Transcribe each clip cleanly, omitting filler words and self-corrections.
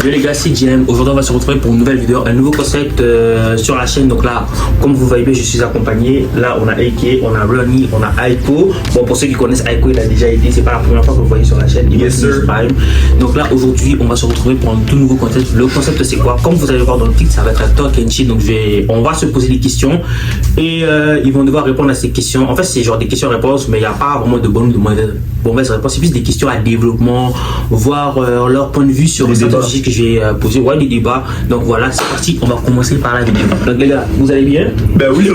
Yo les gars, c'est JM. Aujourd'hui, on va se retrouver pour une nouvelle vidéo, un nouveau concept sur la chaîne. Donc là, comme vous voyez bien, je suis accompagné. Là, on a AK, on a Ronnie, on a Aiko. Bon, pour ceux qui connaissent Aiko, il a déjà été. C'est pas la première fois que vous voyez sur la chaîne. Yes, sir. Donc là, aujourd'hui, on va se retrouver pour un tout nouveau concept. Le concept, c'est quoi? Comme vous allez voir dans le titre, ça va être un talk and shit. Donc on va se poser des questions et ils vont devoir répondre à ces questions. En fait, c'est genre des questions-réponses, mais il n'y a pas vraiment de bonnes ou de mauvaises réponses. C'est plus des questions à développement, voir leur point de vue sur les stratégies que j'ai posées. Ouais, des débats. Donc voilà, c'est parti. On va commencer par la vidéo. Donc les gars, vous allez bien? Ben oui,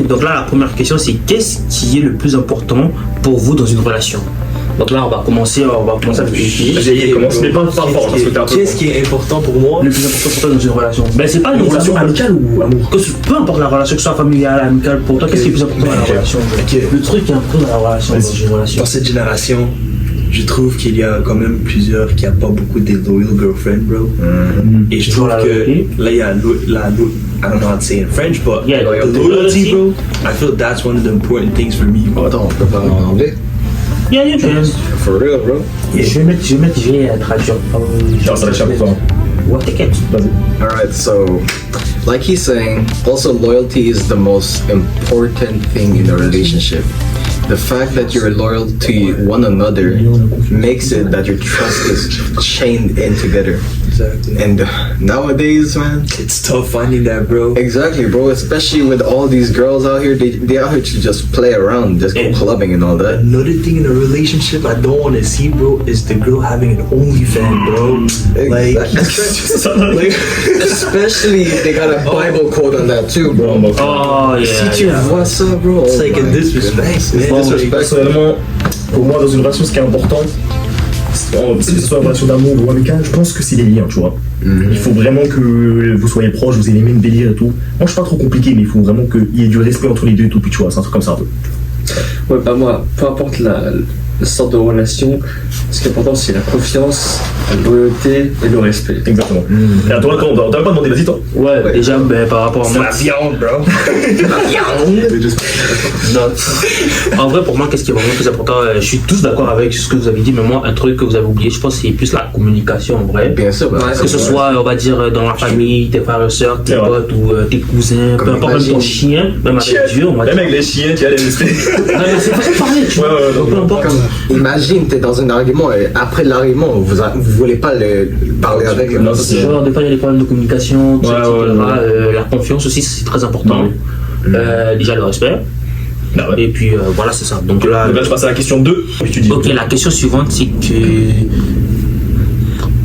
Donc là, la première question, c'est qu'est-ce qui est le plus important pour vous dans une relation? Donc là, on va commencer avec les filles. Mais pas fort, parce que t'as un peu... Qu'est-ce qui est important pour moi? Le plus important pour toi dans une relation? Ben, c'est pas une relation amicale ou amour. Peu importe la relation, que ce soit familiale, amicale, pour toi, qu'est-ce qui est le plus important dans la relation? Le truc qui est important dans la relation, dans une relation. Dans cette génération, je trouve qu'il y a quand même plusieurs qui n'ont pas beaucoup de loyal girlfriend, bro. Et je trouve que là, il y a I don't know how to say it in French, but Yeah, the loyalty, bro, I feel that's one of the important things for me. Attends, on peut parler en anglais? Yeah, you can. For real, bro? Je vais traduire. Non, ça va être cher pour toi. Ouais, t'inquiète. Vas-y. Alright, so like he's saying, also loyalty is the most important thing in a relationship. The fact that you're loyal to one another makes it that your trust is chained in together. Exactly. And nowadays, man, It's tough finding that, bro. exactly, bro. Especially with all these girls out here, they out here to just play around, just go clubbing and all that. Another thing in a relationship I don't want to see, bro, is the girl having an OnlyFans, bro. Like, Especially they got a Bible quote on that too, bro. Oh, Si yeah. tu vois ça, bro, it's like a disrespect, man. Personnellement, pour moi, dans une relation, ce qui est important, que ce soit une relation d'amour ou amicale, je pense que c'est les liens, tu vois. Il faut vraiment que vous soyez proches, vous ayez les mêmes délires et tout. Moi, je suis pas trop compliqué, mais il faut vraiment qu'il y ait du respect entre les deux et tout, puis tu vois, c'est un truc comme ça un peu. Ouais, bah moi, peu importe la sorte de relation, ce qui est important, c'est la confiance, la loyauté et le respect. Exactement. Et à toi, on t'a pas demandé, vas-y, toi. Ouais, déjà, ben, par rapport à moi. viande, bro. Non. En vrai, pour moi, qu'est-ce qui est vraiment plus important? Je suis tous d'accord avec ce que vous avez dit, mais moi, un truc que vous avez oublié, je pense, c'est plus la communication en vrai. Bien sûr, bah, Que ce soit, on va dire, dans la famille, tes frères et sœurs, tes C'est vrai. potes ou tes cousins, peu importe, même ton chien, même avec Dieu, on va Même dire. avec les chiens, tu as les respects. Non, mais c'est facile de parler, tu vois. Ouais, Donc, peu importe. Imagine, t'es dans un argument et après l'argument, vous voulez pas parler avec. Non, ça, c'est Genre, des fois, il y a des problèmes de communication, Ouais, etc. ouais. La confiance aussi, c'est très important. Déjà, le respect. Bah ouais. Et puis, voilà, c'est ça. Donc là. Donc là, je passe à la question 2, puis tu dis. Ok, la question suivante, c'est que.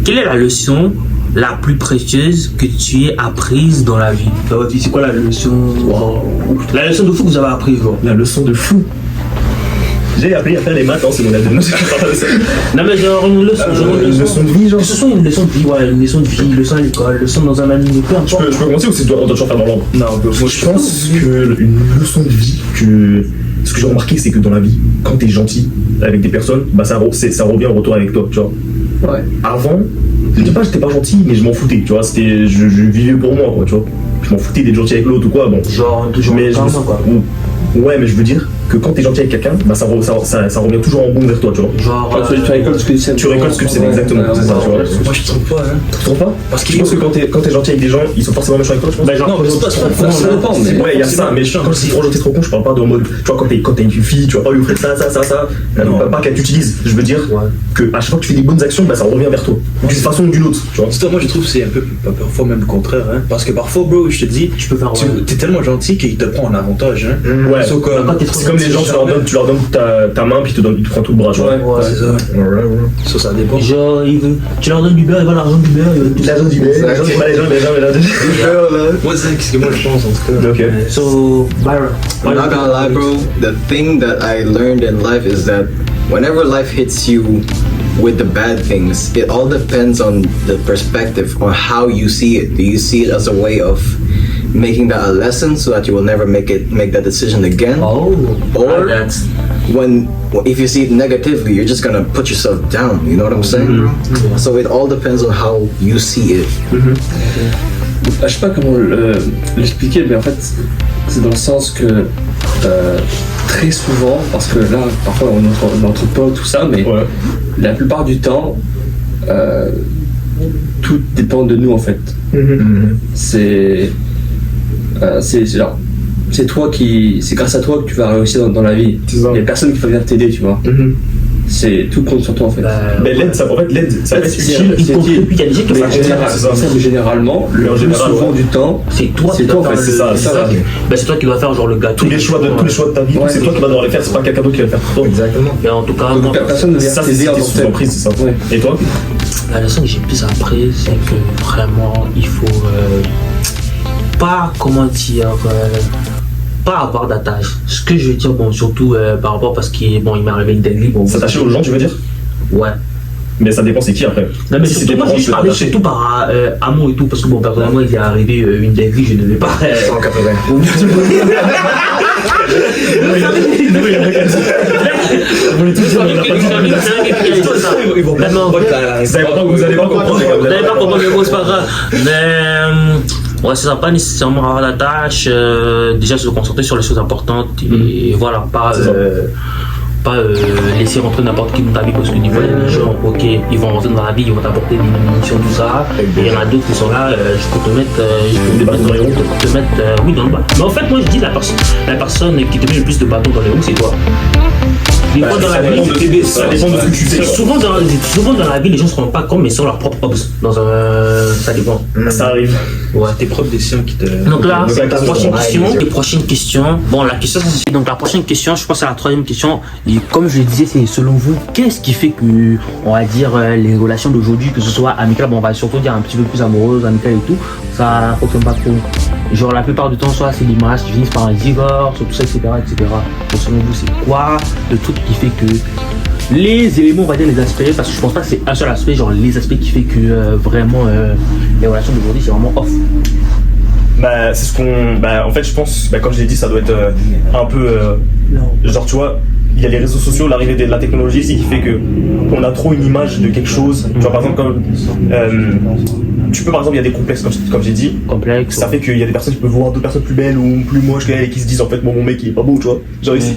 Quelle est la leçon la plus précieuse que tu aies apprise dans la vie? C'est quoi la leçon? La leçon de fou que vous avez apprise, quoi. La leçon de fou. J'ai appris à faire les maths, hein, c'est mon aide. Non, mais genre une leçon. Une leçon de vie, genre. Que ce soit une leçon de vie, ouais, une leçon de vie, une leçon à l'école, une leçon dans un manuel, peu Je importe. peux commencer ou c'est toi, on doit toujours faire dans l'ordre? Non, bro. Moi, je pense qu'une leçon de vie, ce que j'ai remarqué, c'est que dans la vie, quand t'es gentil avec des personnes, bah ça revient en retour avec toi, tu vois. Ouais. Avant, je dis pas que j'étais pas gentil, mais je m'en foutais, tu vois. Je vivais pour moi, quoi, tu vois. Je m'en foutais d'être gentil avec l'autre ou quoi, bon. Genre, toujours Mais comme ça, quoi. ouais, mais je veux dire que quand t'es gentil avec quelqu'un, bah ça revient toujours en bon vers toi, tu vois. Genre. Tu récoltes ce que tu sèmes. Tu récoltes ce que tu sais, exactement, c'est ça, tu vois. Moi, je trouve pas, hein. Tu trouves pas? Parce Je pense que quand t'es gentil avec des gens, ils sont forcément méchants avec toi, je pense. Bah, genre, Non, mais c'est pas Ça dépend, mais. Ouais, il y a ça, mais quand c'est trop gentil, trop con, je parle pas de mode. Tu vois, quand t'es une fille, tu vas pas lui offrir ça. Non. Pas qu'elle t'utilise. Je veux dire Ouais. que à chaque fois que tu fais des bonnes actions, bah ça revient vers toi. D'une façon ou d'une autre, tu vois. Moi, je trouve que c'est un peu, parfois même le contraire, hein. Parce que parfois, bro, je te dis, Tu peux faire. t'es tellement gentil qu'il te prend en avantage, hein. Ouais. Sauf que- Quand t'es trop C'est comme les gens, tu leur donnes ta main, puis ils te prennent tout le bras, tu vois. Ouais. C'est ça. Ça dépend. Genre, tu leur donnes du beurre, ils veulent l'argent du beurre, ils veulent tout ça. L'argent du beurre, les gens. Moi, c'est ce que moi je pense, en tout cas. Ok. So, Byron. I'm not gonna lie, bro. The thing that I learned in life is that whenever life hits you with the bad things, it all depends on the perspective on how you see it. Do you see it as a way of making that a lesson so that you will never make that decision again? Oh, Or that's. if you see it negatively, you're just gonna put yourself down. You know what I'm saying, bro? So it all depends on how you see it. Je sais pas comment l'expliquer, mais en fait, c'est dans le sens que très souvent, parce que là, parfois on est entre potes, tout ça, mais Ouais. la plupart du temps, tout dépend de nous en fait. C'est genre, c'est grâce à toi que tu vas réussir dans la vie. Il y a personne qui va venir t'aider, tu vois. C'est tout compte sur toi en fait. Mais l'aide, ça va être utile. Il compte depuis qu'il y a des gens qui font Mais généralement, le plus souvent du temps, c'est toi en fait, c'est ça. C'est toi qui dois faire genre le gâteau. Tous les choix de ta vie, c'est toi qui vas devoir les faire, c'est pas quelqu'un d'autre qui va le faire pour toi. Exactement. Mais en tout cas, personne ne vient t'aider en tant que tel. Surprise, c'est ça. Et toi? la leçon que j'ai plus appris, c'est que vraiment, il faut pas, comment dire, pas avoir d'attache. Ce que je veux dire, bon, surtout par rapport parce qu'il bon, il m'est arrivé une dinguerie. Bon, s'attacher aux gens, tu veux dire? Ouais. Mais ça dépend c'est qui après. Non mais si surtout, moi je parlais surtout par amour et tout, parce que bon, personnellement il est arrivé une dinguerie, je ne devais pas... 180. Vous allez pas comprendre. Vous n'allez pas comprendre, mais bon, c'est pas grave. Mais ouais, c'est ça, pas nécessairement avoir la tâche, déjà se concentrer sur les choses importantes et voilà, pas laisser rentrer n'importe qui dans ta vie, parce que des fois il y a des gens, ok, ils vont rentrer dans la vie, ils vont t'apporter des munitions, tout ça, et il y en a d'autres qui sont là, je peux te mettre dans les roues, oui, dans le bas. Mais en fait, moi je dis la personne qui te met le plus de bâtons dans les roues, c'est toi. Des fois dans la vie, ça dépend de ce que tu fais. Souvent dans la vie, les gens se rendent pas compte, mais ils sont leurs propres hobbs. Ça dépend. Ça arrive. Ouais. Tes propres décisions qui te. Donc là, la prochaine question. Bon, la question, c'est donc la prochaine question. Je pense à la troisième question. Et comme je le disais, c'est selon vous, qu'est-ce qui fait que, on va dire, les relations d'aujourd'hui, que ce soit amicales, bon, on va surtout dire un petit peu plus amoureuses, amicales et tout, ça fonctionne pas trop. Genre la plupart du temps, soit c'est les mariages qui finissent par un divorce, tout ça, etc., etc. Donc selon vous, c'est quoi le truc qui fait que les éléments, on va dire les aspects, parce que je pense pas que c'est un seul aspect, genre les aspects qui fait que vraiment les relations d'aujourd'hui c'est vraiment off. Bah c'est ce qu'on, en fait je pense, comme je l'ai dit, ça doit être un peu genre tu vois, il y a les réseaux sociaux, l'arrivée de la technologie ici qui fait que on a trop une image de quelque chose. Tu vois, par exemple, comme tu peux, par exemple, il y a des complexes, comme j'ai dit. Complexe. Ça fait qu'il y a des personnes qui peuvent voir d'autres personnes plus belles ou plus moches qu'elles et qui se disent en fait, bon, mon mec il est pas beau, tu vois. Genre ici,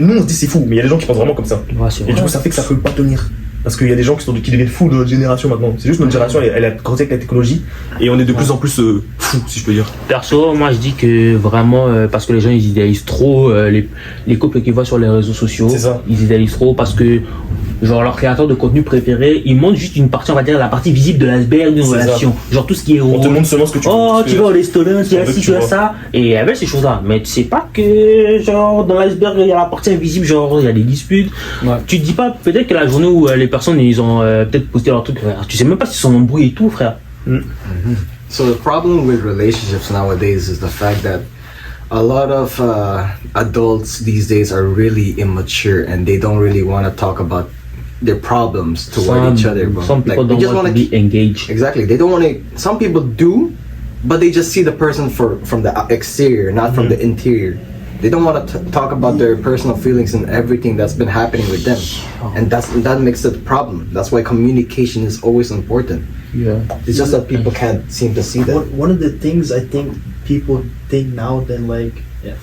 nous on se dit c'est fou, mais il y a des gens qui pensent vraiment comme ça. Ouais, et du coup, ça fait que ça peut pas tenir. Parce qu'il y a des gens qui deviennent fous de notre génération maintenant. C'est juste notre génération, elle a grandi avec la technologie et on est de plus en plus fous, si je peux dire. Perso, moi je dis que vraiment, parce que les gens ils idéalisent trop les couples qu'ils voient sur les réseaux sociaux. C'est ça. Ils idéalisent trop parce que, genre, leur créateur de contenu préféré, ils montrent juste une partie, on va dire, la partie visible de l'iceberg d'une relation. Ça. Genre tout ce qui est. On te montre seulement ce que tu veux. Oh, tu vas au restaurant, tu as ci, tu as ça. Et avec ces choses-là. Mais tu sais pas que, genre, dans l'iceberg, il y a la partie invisible, genre, il y a des disputes. Ouais. Tu te dis pas, peut-être que la journée où les personnes, ils ont peut-être posté leur truc, tu sais même pas s'ils sont embrouillés et tout, frère. So the problem with relationships nowadays is the fact that a lot of adults these days are really immature and they don't really want to talk about their problems toward each other, bro. Some people don't want to be engaged. Exactly. They don't want to. Some people do, but they just see the person from the exterior, not from the interior. They don't want to talk about their personal feelings and everything that's been happening with them, and that makes it a problem. That's why communication is always important. Yeah. It's just that people can't seem to see that. One of the things I think people think now than like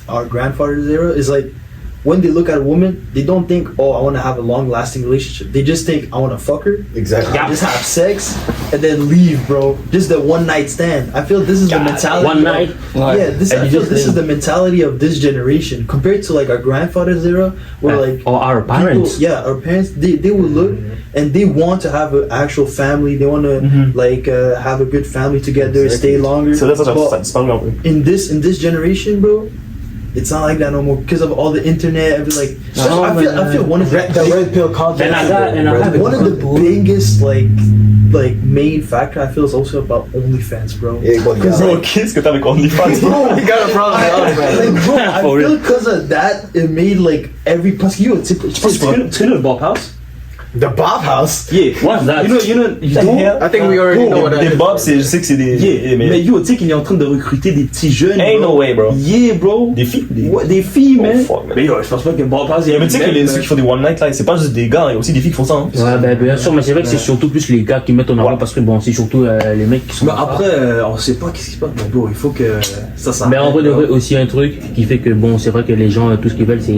our grandfather's era is like when they look at a woman, they don't think, oh, I want to have a long-lasting relationship. They just think, I want to fuck her, Exactly. just have sex, and then leave, bro. Just the one-night stand. I feel this is the mentality. One night. Yeah, I feel this is the mentality of this generation compared to like our grandfather's era, where like or our parents. Our parents, they would look and they want to have an actual family. They want to have a good family together, stay longer. C'est vrai, ça But disparaît un peu. in this generation, bro, it's not like that no more because of all the internet. I feel one of The red pill content. one of the biggest like main factor I feel is also about OnlyFans, bro. Yeah, but Bro, qu'est-ce que t'as avec OnlyFans? you got a problem. I feel because of that it made like every parce que yo, tu connais le Bob House? The Bob House. Yeah. What's that? You know, I think we already know what that Des is. bobs, je sais que c'est des. Yeah, mais yo, tu sais qu'il est en train de recruter des petits jeunes. Ain't bro. no way, bro. Yeah, bro. Des filles? Ouais, des filles, man. fuck, man. Mais yo, je pense pas que Bob House. Mais tu sais que ceux qui font des one night là, c'est pas juste des gars, il y a aussi des filles qui font ça. Hein. Ouais, ben, bien sûr, mais c'est vrai que c'est surtout plus les gars qui mettent en avant parce que bon, c'est surtout les mecs qui sont. Mais après, on sait pas qu'est-ce qui se passe, mais bro, il faut que ça. Mais en vrai, de vrai, aussi un truc qui fait que bon, c'est vrai que les gens, tout ce qu'ils veulent, c'est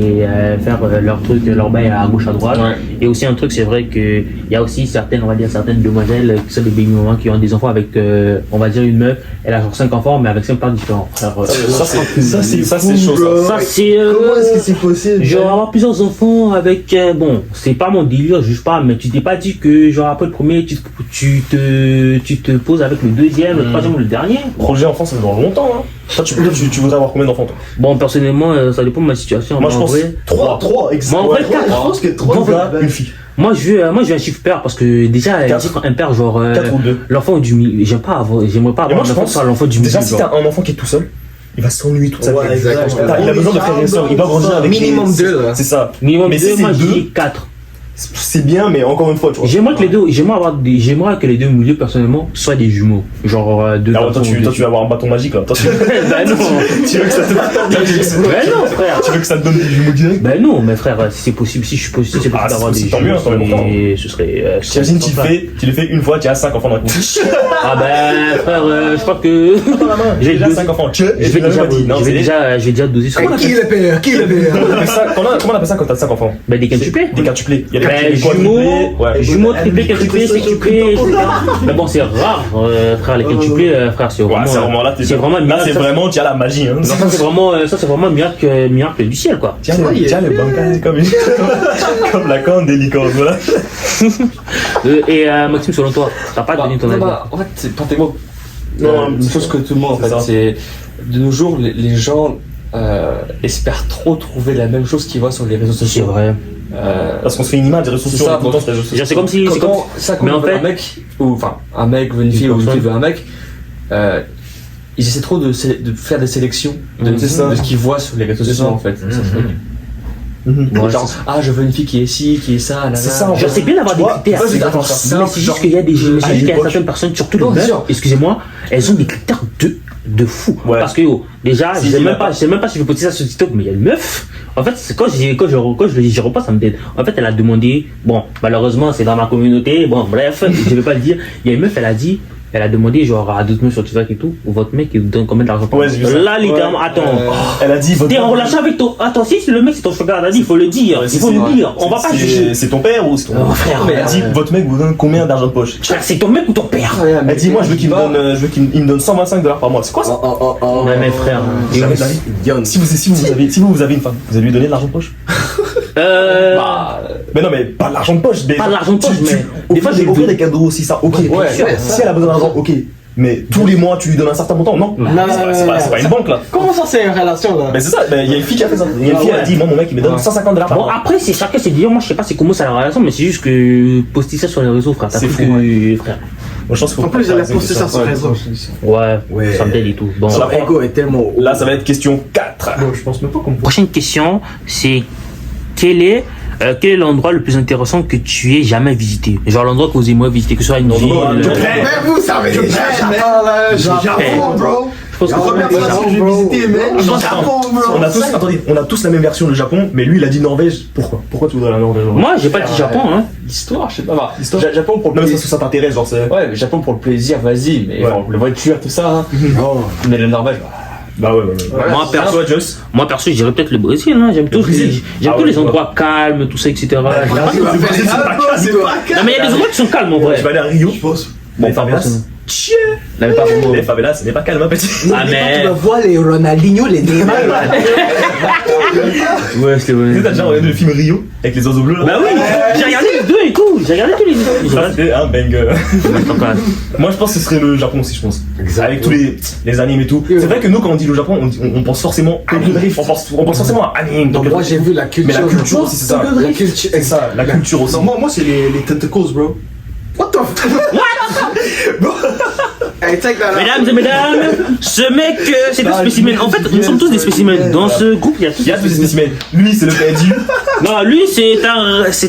faire leur truc, leur bail à gauche, à droite. Ouais. Et aussi un truc, c'est c'est vrai qu'il y a aussi certaines demoiselles qui sont des baby mamans qui ont des enfants avec, on va dire, une meuf, elle a genre 5 enfants, mais avec 5 parents différents. Ça, c'est chaud, Ça, c'est. Comment est-ce que c'est possible? Genre avoir plusieurs enfants avec. Bon, c'est pas mon délire, je juge pas, mais tu t'es pas dit que, genre, après le premier, tu te poses avec le deuxième, le troisième ou le dernier. Projet enfant, ça dure longtemps. Hein. Toi, tu voudrais avoir combien d'enfants, toi? Bon, personnellement, ça dépend de ma situation. Moi, je pense 3, Moi, en vrai, 4. Je pense que 3 gars, une fille. Moi, je veux un chiffre pair parce que déjà, un pair, genre. 4 ou 2. L'enfant du milieu. J'aimerais pas avoir un enfant sans l'enfant du milieu. Déjà, si t'as un enfant qui est tout seul, il va s'ennuyer toute sa vie. Ouais, exactement. Il a besoin de frères et sœurs, il doit grandir avec Minimum 2 là. C'est ça. Minimum Mais 2, si moi, c'est je 2, dis 4. c'est bien, mais encore une fois, tu vois. J'aimerais que les deux milieux, personnellement, soient des jumeaux. Genre, deux Ah ouais, garçons. toi, tu vas avoir un bâton magique là. Ben non. Tu veux que ça te Ben non, frère. Tu veux que ça te donne des jumeaux directs? Ben non, mais frère, si c'est possible, si c'est possible Ah, d'avoir des c'est tant mieux, tant mieux longtemps. et ce serait. T'imagines, tu le fais une fois, tu as 5 enfants dans le coup. Ah ben, frère, je crois que. J'ai déjà 5 enfants. Je vais déjà doser sur Qui le père? Qui le père? Comment on appelle ça quand t'as 5 enfants? Ben des quintuplés. Des quintuplés. Il y a Ben, des quadruplés. Ouais. jumeaux, triplés, quintuplés, sextuplés, etc. Mais bon, c'est rare, frère, les quintuplés, frère, c'est Ouais, c'est vraiment. vraiment là, C'est vraiment là, miracle. c'est vraiment, tu as la magie, hein. Ça, c'est vraiment miracle du ciel, quoi. Tiens le bancal comme la corne des licornes, voilà. Et Maxime, selon toi, t'as pas donné ton avis? En fait, c'est pratiquement Non, une chose que tout le monde, en c'est fait. ça. C'est de nos jours, les gens espèrent trop trouver la même chose qu'ils voient sur les réseaux C'est sociaux. vrai. Parce qu'on se fait une image des réseaux C'est sociaux, ça, tout le temps sur les réseaux sociaux. C'est comme si. Quand Mais on en veut fait- un mec, ou enfin, un mec veut une fille, ou une fille veut un mec, ils essaient trop de faire des sélections de C'est ça. ce qu'ils voient sur les réseaux C'est sociaux, ça. en fait. Ouais, Genre, je veux une fille qui est ci, qui est ça, là, C'est là. ça, en Je sais bien d'avoir des critères. vas-y, Mais attends, ça. c'est juste qu'il y a certaines personnes, surtout les Non, meufs, sûr. excusez-moi, elles ont des critères de fou. Ouais. Parce que déjà, Si, je sais il même a pas si je vais poster ça sur TikTok, mais il y a une meuf. En fait, c'est quand je repasse, ça me dérange. En fait, elle a demandé, bon, malheureusement, c'est dans ma communauté, bon, bref, je vais pas le dire. Il y a une meuf, elle a demandé genre à d'autres meufs sur TikTok et tout, votre mec il vous donne combien d'argent par Ouais, mois? j'ai vu ça. Là, littéralement, attends. Elle a dit T'es en relation avec ton. Attends, si le mec c'est ton sugar daddy, il faut le dire. Ouais, Il faut le dire. On va pas juger. C'est ton père ou c'est ton Oh, frère, Elle a dit, votre mec vous donne combien d'argent de poche? Frère, c'est ton mec ou ton père? Elle dit, moi je veux qu'il me donne $125 par mois. C'est quoi ça? Ouais, mais frère. Jamais de la vie. Si vous avez une femme, vous allez lui donner de l'argent de poche? Mais non, mais pas de l'argent de poche. Pas de l'argent de poche, mais Des fois, j'ai offrir des cadeaux aussi, ça, ok. Ouais, Si elle a besoin d'argent, ok. Mais tous les mois, tu lui donnes un certain montant, non? C'est pas une banque là. Comment ça, c'est une relation là? Mais c'est ça, il y a une fille qui a fait ça. Il y a une fille qui a dit, moi mon mec il me donne $150 par bon, mois. après, c'est chacun ses délires. Moi, je sais pas c'est comment ça la relation, mais c'est juste que poster ça sur les réseaux, frère. T'as C'est cru fou, que. Frère. Moi je pense qu'il faut En plus, pas elle a faire posté ça sur les réseaux. Ouais, ça me délie et tout. Bon. Son ego est tellement haut. Là, ça va être question 4. Bon, je pense même pas qu'on peut. Prochaine question, c'est quel est l'endroit le plus intéressant que tu aies jamais visité? Genre l'endroit que vous aimez visiter, que ce soit une ville. Mais vous savez déjà. Japon, bro! Je pense que Première fois que j'ai visité, man! Japon, bro! On a tous la même version de Japon, mais lui il a dit Norvège. Pourquoi tu voudrais la Norvège? moi, j'ai pas dit Japon, hein. L'histoire, je sais pas. Bah, L'histoire Japon pour Non, le mais plaisir. ça t'intéresse, genre c'est. Ouais, mais Japon pour le plaisir, vas-y. Mais Ouais. bon, les voitures, tout ça. Hein. Mais le Norvège, Bah ouais. Moi, perso, Toi, Joss. je dirais peut-être le Brésil, hein. J'aime tous Brésil. j'aime Ah tous ouais, les endroits calmes, tout ça, etc. Non, C'est pas mais il y a des endroits qui sont calmes en vrai. Tu vas aller à Rio, je pense. Les pas favelas. forcément. Non, mais pas pour moi. Les favelas, ce n'est pas calme, hein, petit. Ah, mais. Tu vas voir les Ronaldinho, les Neymar. Ouais, c'est vrai. T'as déjà regardé le film Rio avec les oiseaux bleus là? Bah oui, j'ai regardé les deux et tout. J'ai regardé tous les deux. Ça c'était un banger. Moi je pense que ce serait le Japon aussi, je pense. Avec tous les animes et tout. C'est vrai que nous quand on dit le Japon, on pense forcément anime. On pense forcément à anime. Donc, moi, j'ai vu la culture. Mais la culture aussi, c'est ça. La culture, C'est ça, la culture aussi. Non, moi, c'est les tentacles, bro. What the fuck? Hey, take that out. Mesdames et mesdames, ce mec, c'est un spécimen. En fait, nous sommes tous des spécimens. Dans ce groupe, il y a tous Il y a tous les spécimens. Lui c'est le perdu. Non, lui, c'est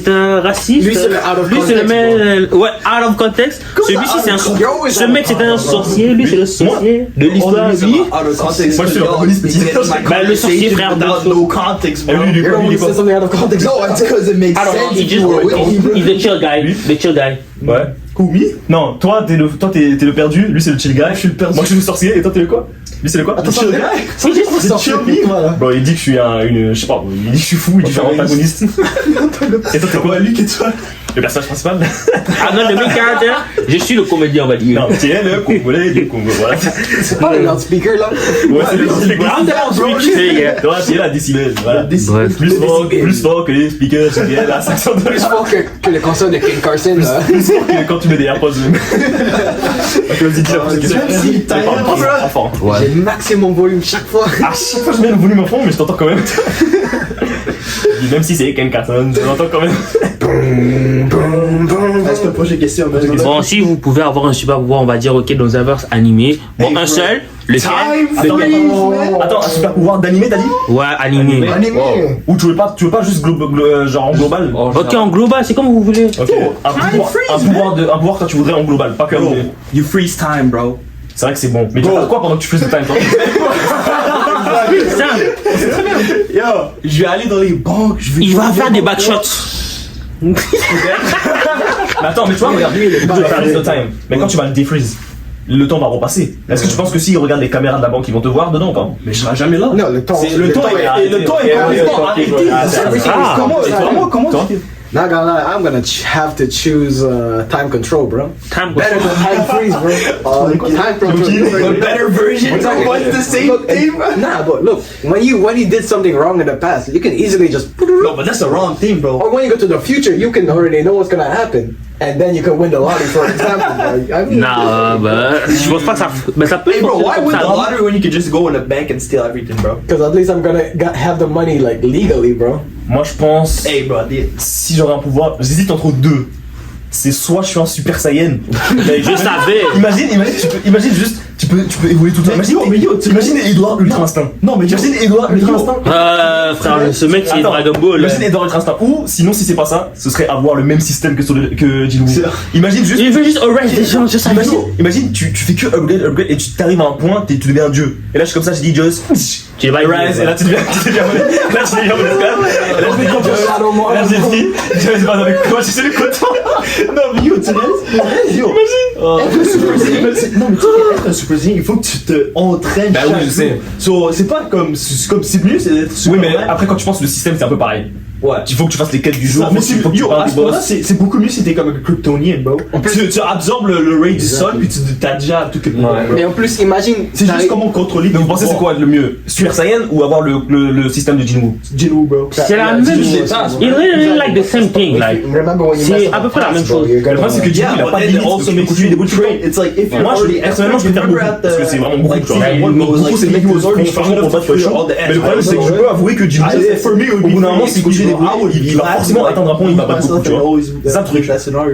un raciste. Lui, c'est le out of Lui, c'est le context, mec. Ouais, out of context. Celui-ci, c'est un. Ce mec, c'est un sorcier. Lui, c'est le sorcier de l'histoire. Lui, Moi je suis le police petit. bah, le sorcier, frère d'Arthur. No context, Et bro. lui il est quoi? Il est quoi? Something out of context. No, it's because it makes Alors, sense. he's a chill guy. The chill guy. Ouais. Kumi? Non, toi t'es le perdu, lui c'est le chill guy. Je suis le perdu. Moi je suis le sorcier et toi t'es le quoi? Lui c'est le quoi? Attends, Le chill ça, guy. C'est juste c'est chill, voilà. Bon, il dit que je suis je sais pas, il dit que je suis fou, il dit que je suis un antagoniste. Et toi t'es quoi? Lui et toi? Le personnage principal. Ah non, le main character, je suis le comédien, on va dire. Non, tu es le Congolais du Congo, voilà. C'est pas le loudspeaker là. Ouais, c'est le speaker. Tu vois, tu es la décibel, voilà. Bref. Plus fort que les speakers, tu es la section de Plus fort que les consoles de King Carson là. plus fort que quand tu mets des AirPods même. Ok, vas-y, dis la question. Enfant. J'ai maxé mon volume chaque fois. À chaque fois, je mets le volume à fond, mais je t'entends quand même. Même si c'est Ken Carson, je l'entends quand même. Est-ce que prochaine question, man? Bon, si vous pouvez avoir un super pouvoir, on va dire, ok, dans un verse animé. Bon, un seul, lequel? Attends, un super pouvoir d'animé, t'as dit? Ouais, animé. Ou tu veux pas juste genre en global? Ok, en global, c'est comme vous voulez. Ok, un pouvoir, toi tu voudrais en global, pas que animé. You freeze time, bro. C'est vrai que c'est bon. Mais tu fais quoi pendant que tu fais ce time, toi? Yo, je vais aller dans les banques. Il va faire des backshots. Mais attends, mais tu vois, regarde, tu freeze the time. Mais quand tu vas le defreeze, le temps va repasser. Est-ce que tu penses que s'ils regardent les caméras de la banque, ils vont te voir dedans ou pas? Mais je serai jamais là. Non, le temps. Le temps est complètement arrêté. Comment Not gonna lie, I'm gonna have to choose time control, bro. Time Better than time freeze, bro. Time control. The better version. What's the same thing, bro? Nah, but look, when you did something wrong in the past, you can easily just. No, but that's the wrong thing, bro. Or when you go to the future, you can already know what's gonna happen, and then you can win the lottery, for example. Bro. I mean, Non, bah, je pense pas que ça. Mais ça peut Hey, bro, why win the ça. lottery when you could just go in a bank and steal everything, bro? because at least I'm gonna have the money like legally, bro. Moi je pense, Hey, bro, si j'aurais un pouvoir, j'hésite entre deux. C'est soit je suis un super saiyan. Je savais. Imagine juste, tu peux évoluer tout le temps. Imagine Edouard Ultra Instinct. Non, mais imagine Edouard Ultra Instinct. Frère, ce mec c'est Attends, Dragon Ball. Imagine Edouard Ultra Instinct. Ou sinon, si c'est pas ça, ce serait avoir le même système que Jinwoo. Imagine juste. Il veut juste arrest des gens, je savais. Imagine, tu fais que upgrade et tu t'arrives à un point, tu deviens un dieu. Et là, je suis comme ça, je dis just. Tu vas Rise, et là tu deviens là tu deviens et là je dis là j'ai dit je vais pas dans le coton, je sais le coton. Non, mais yo, tu restes. Yo, imagine. Être un super saiyan. Non, mais tu sais, être un super saiyan, il faut que tu te entraînes. Bah oui, je sais. So, c'est pas comme c'est mieux, c'est d'être super. Oui, mais après quand tu penses le système c'est un peu pareil. Ouais. Il faut que tu fasses les quêtes du jour, Mais il faut que tu yo, parles à des ce moment-là, boss. c'est beaucoup mieux si t'es comme un Kryptonien, bro. Tu absorbes le ray du sol, puis tu t'as déjà tout que Mais en plus, imagine. C'est juste comment contrôler. Donc vous pensez c'est quoi le mieux? Super Saiyan ou avoir le système de Jinwoo? Jinwoo, bro. C'est la même chose. Il really like the same thing, like. Remember when you C'est mess up à peu the près la past, même bro, chose. you're Le gonna- problème c'est que Jinwoo il a pas de limite, donc il peut continuer de train. It's like if you're Moi, personnellement, je préfère Goku, parce que c'est vraiment Goku, tu vois. Goku, c'est le mec qui pose franchement pour battre Chou. Mais le problème, c'est que je peux avouer que Jinwoo, au bout d'un moment, s'il continue d'évoluer, il va forcément atteindre un point où il va battre Goku, tu vois. C'est ça le truc.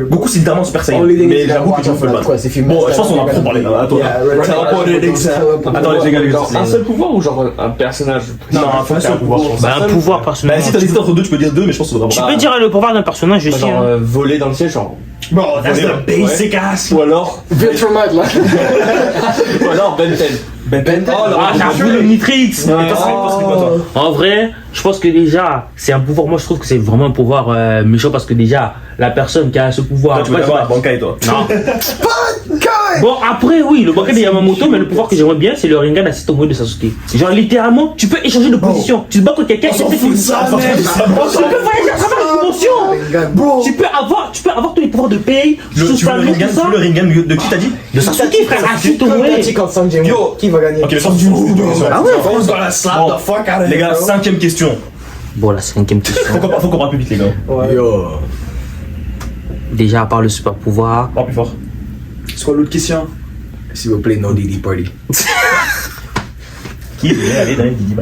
Goku, c'est littéralement Super Saiyan. Only thing is Mais you gotta j'avoue que watch Jinwoo out peut for le that battre. quest. If you Bon, mess je that pense qu'on up, a trop you're parlé gonna- là. Attends. Teleported exam. Attends, les gars, Un seul pouvoir ou genre un personnage? Non, faut que t'aies un pouvoir, je pense. Bah, un pouvoir Bah, personnel. si t'as hésité entre deux, tu peux dire deux, mais je pense que Tu vraiment. peux dire le pouvoir d'un personnage aussi. Genre Hein. voler dans le ciel, genre. Bro, that's the basic ass. Ou alors. Viltrumite, là. Ou alors Ben 10. Ah, j'avoue le Nitrix. Et toi, c'est quoi, toi? En vrai, je pense que déjà, c'est un pouvoir. Moi, je trouve que c'est vraiment un pouvoir méchant parce que déjà, la personne qui a ce pouvoir. Toi, tu veux avoir la Bankai, toi. Non. Bon, après, oui, le Bankai de Yamamoto, mais le pouvoir que j'aimerais bien, c'est le Rinnegan Asitomo de Sasuke. Genre, littéralement, tu peux échanger de position. Tu te bats contre quelqu'un, c'est peut-être une ça, man. Tu peux voyager à travers les dimensions. Bro. Tu peux avoir tous les pouvoirs de paye, Tu veux le Rinnegan de qui t'as dit? de Sasuke, frère, Asitomo. Itachi contre Sanjay. Yo. Qui va gagner? Ok, mais sans du tout. Ah ouais. Phone's gonna slap the fuck out of Les him, gars, bro. 5ème question. Bon, la 5ème question. Faut qu'on parle plus vite, les gars. Yo. Déjà, à part le super pouvoir. Parle plus fort. C'est quoi l'autre question? S'il vous plaît, no Didi Party. Qui est allé dans les Didi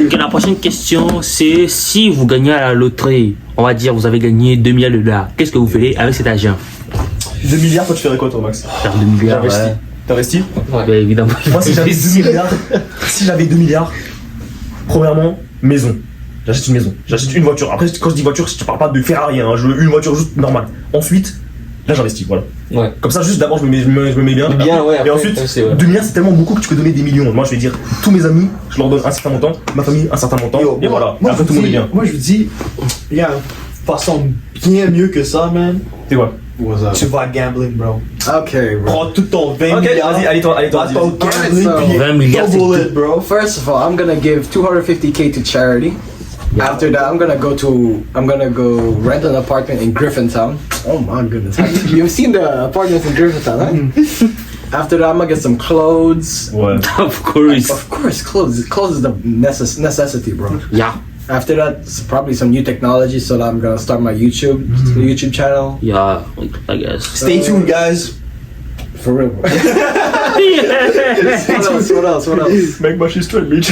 Ok, la prochaine question, c'est si vous gagnez à la loterie, on va dire vous avez gagné 2 milliards de dollars, qu'est-ce que vous ferez avec cet argent? 2 milliards, toi tu ferais quoi, toi, Max? Faire 2 milliards, ouais. T'investis? Bah, évidemment. Moi, si j'avais 2 milliards, premièrement, maison. J'achète une maison. J'achète une voiture. Après, quand je dis voiture, je parle pas de Ferrari, hein. Je veux une voiture juste normale. Ensuite, là, j'investis, voilà. Ouais. Comme ça, juste d'abord, je me mets bien. Bien, ouais, Et après, ensuite, c'est, ouais. 2 milliards, c'est tellement beaucoup que tu peux donner des millions. Moi, je vais dire, tous mes amis, je leur donne un certain montant, ma famille, un certain montant, et voilà. Moi, Après, tout le monde est bien. Moi, je vous dis, il y a une façon bien mieux que ça, man. C'est quoi? Tu vas gambling, bro. Ok, bro. Prends tout ton 20 Ok, milliards. vas-y, allez, toi, Va vas-y. ton gambling, Alright, so- puis 20 milliards, c'est double it, bro. First of all, I'm gonna give 250K to charity. After that, I'm gonna go rent an apartment in Griffintown. Oh my goodness. You've seen the apartments in Griffintown, right? After that, I'm gonna get some clothes. Ouais. Of course. Of course, clothes. Clothes is the necessity, bro. Yeah. After that, probably some new technology, so that I'm gonna start my YouTube channel. Yeah, I guess. Stay tuned, guys. For real. What else? Mec, moi je suis straight, bitch.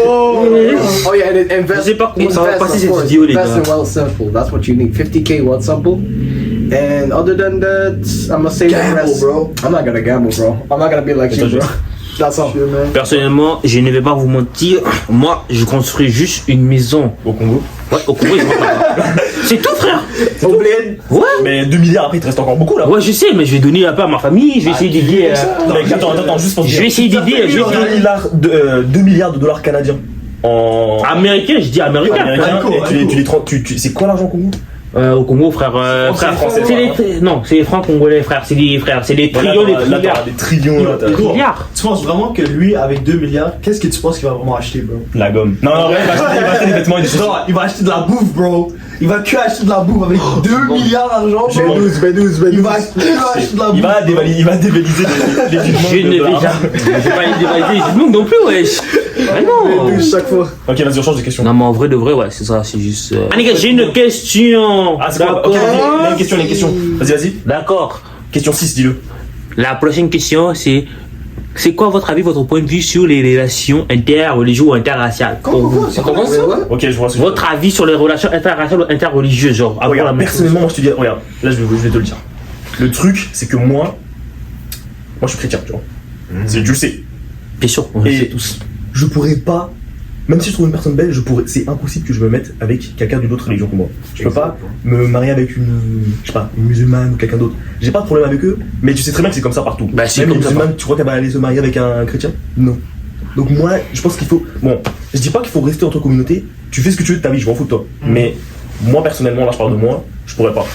Oh yeah, and invest. Je sais pas comment ça va passer cette of course. vidéo, les Invest gars. in Wealth Simple. That's what you need. 50K Wealth Simple. And other than that, I'm gonna save the Gamble, rest. bro. I'm not gonna gamble, bro. I'm not gonna be like you, bro. That's all. Personnellement, je ne vais pas vous mentir, moi je construis juste une maison. Au Congo. Ouais, au Congo, ils vont pas. C'est tout, frère. Au bled. Ouais. Mais 2 milliards après, il te reste encore beaucoup là. Ouais, je sais, mais je vais donner un peu à ma famille, je vais essayer d'aider. Mec, attends, juste pour te Je dire. vais essayer d'aider. 2 milliards de dollars canadiens. En. Américain, je dis américain. Américain, et c'est quoi l'argent Congo? Au Congo, frère, français, non, c'est les francs congolais, frère, c'est des trillions, des Là, milliards. t'as des trillions là. t'as- Milliards. Tu penses vraiment que lui, avec 2 milliards, qu'est-ce que tu penses qu'il va vraiment acheter, bro? La gomme. Non, il va acheter des vêtements et des Non, chaussures. il va acheter de la bouffe, bro. Il va que acheter de la bouffe avec 2 milliards d'argent, bro. Il va que acheter de la bouffe. Il va dévaliser les Je ne vais jamais. Je vais pas les dévaliser les jugements non plus, wesh. Mais non. Chaque fois. Ok, vas-y, on change de question. Non, mais en vrai de vrai, ouais, c'est ça, c'est juste. Ah, les gars, j'ai une question. Ah, c'est quoi? Ok, il y a une question. Vas-y. D'accord. Question 6, dis-le. La prochaine question, c'est quoi votre avis, votre point de vue sur les relations interreligieuses ou interraciales? Pour vous. Ok, je vois ce que Votre avis sur les relations interraciales ou interreligieuses, genre. avant la Regarde, même personnellement, moi je te dis, regarde, là je vais te le dire. Le truc, c'est que moi je suis chrétien, tu vois. Tu le sais. Bien sûr, on le Et sait tous. je pourrais pas, même si je trouve une personne belle, c'est impossible que je me mette avec quelqu'un d'une autre religion que moi. Je peux pas me marier avec une musulmane ou quelqu'un d'autre. J'ai pas de problème avec eux, mais tu sais très bien que c'est comme ça partout. Bah, c'est même comme les ça musulmanes, tu crois qu'elle va aller se marier avec un chrétien? Non. Donc moi, je pense qu'il faut, bon, je dis pas qu'il faut rester entre communautés, tu fais ce que tu veux de ta vie, je m'en fous de toi. Mais moi personnellement, là je parle de moi, je pourrais pas.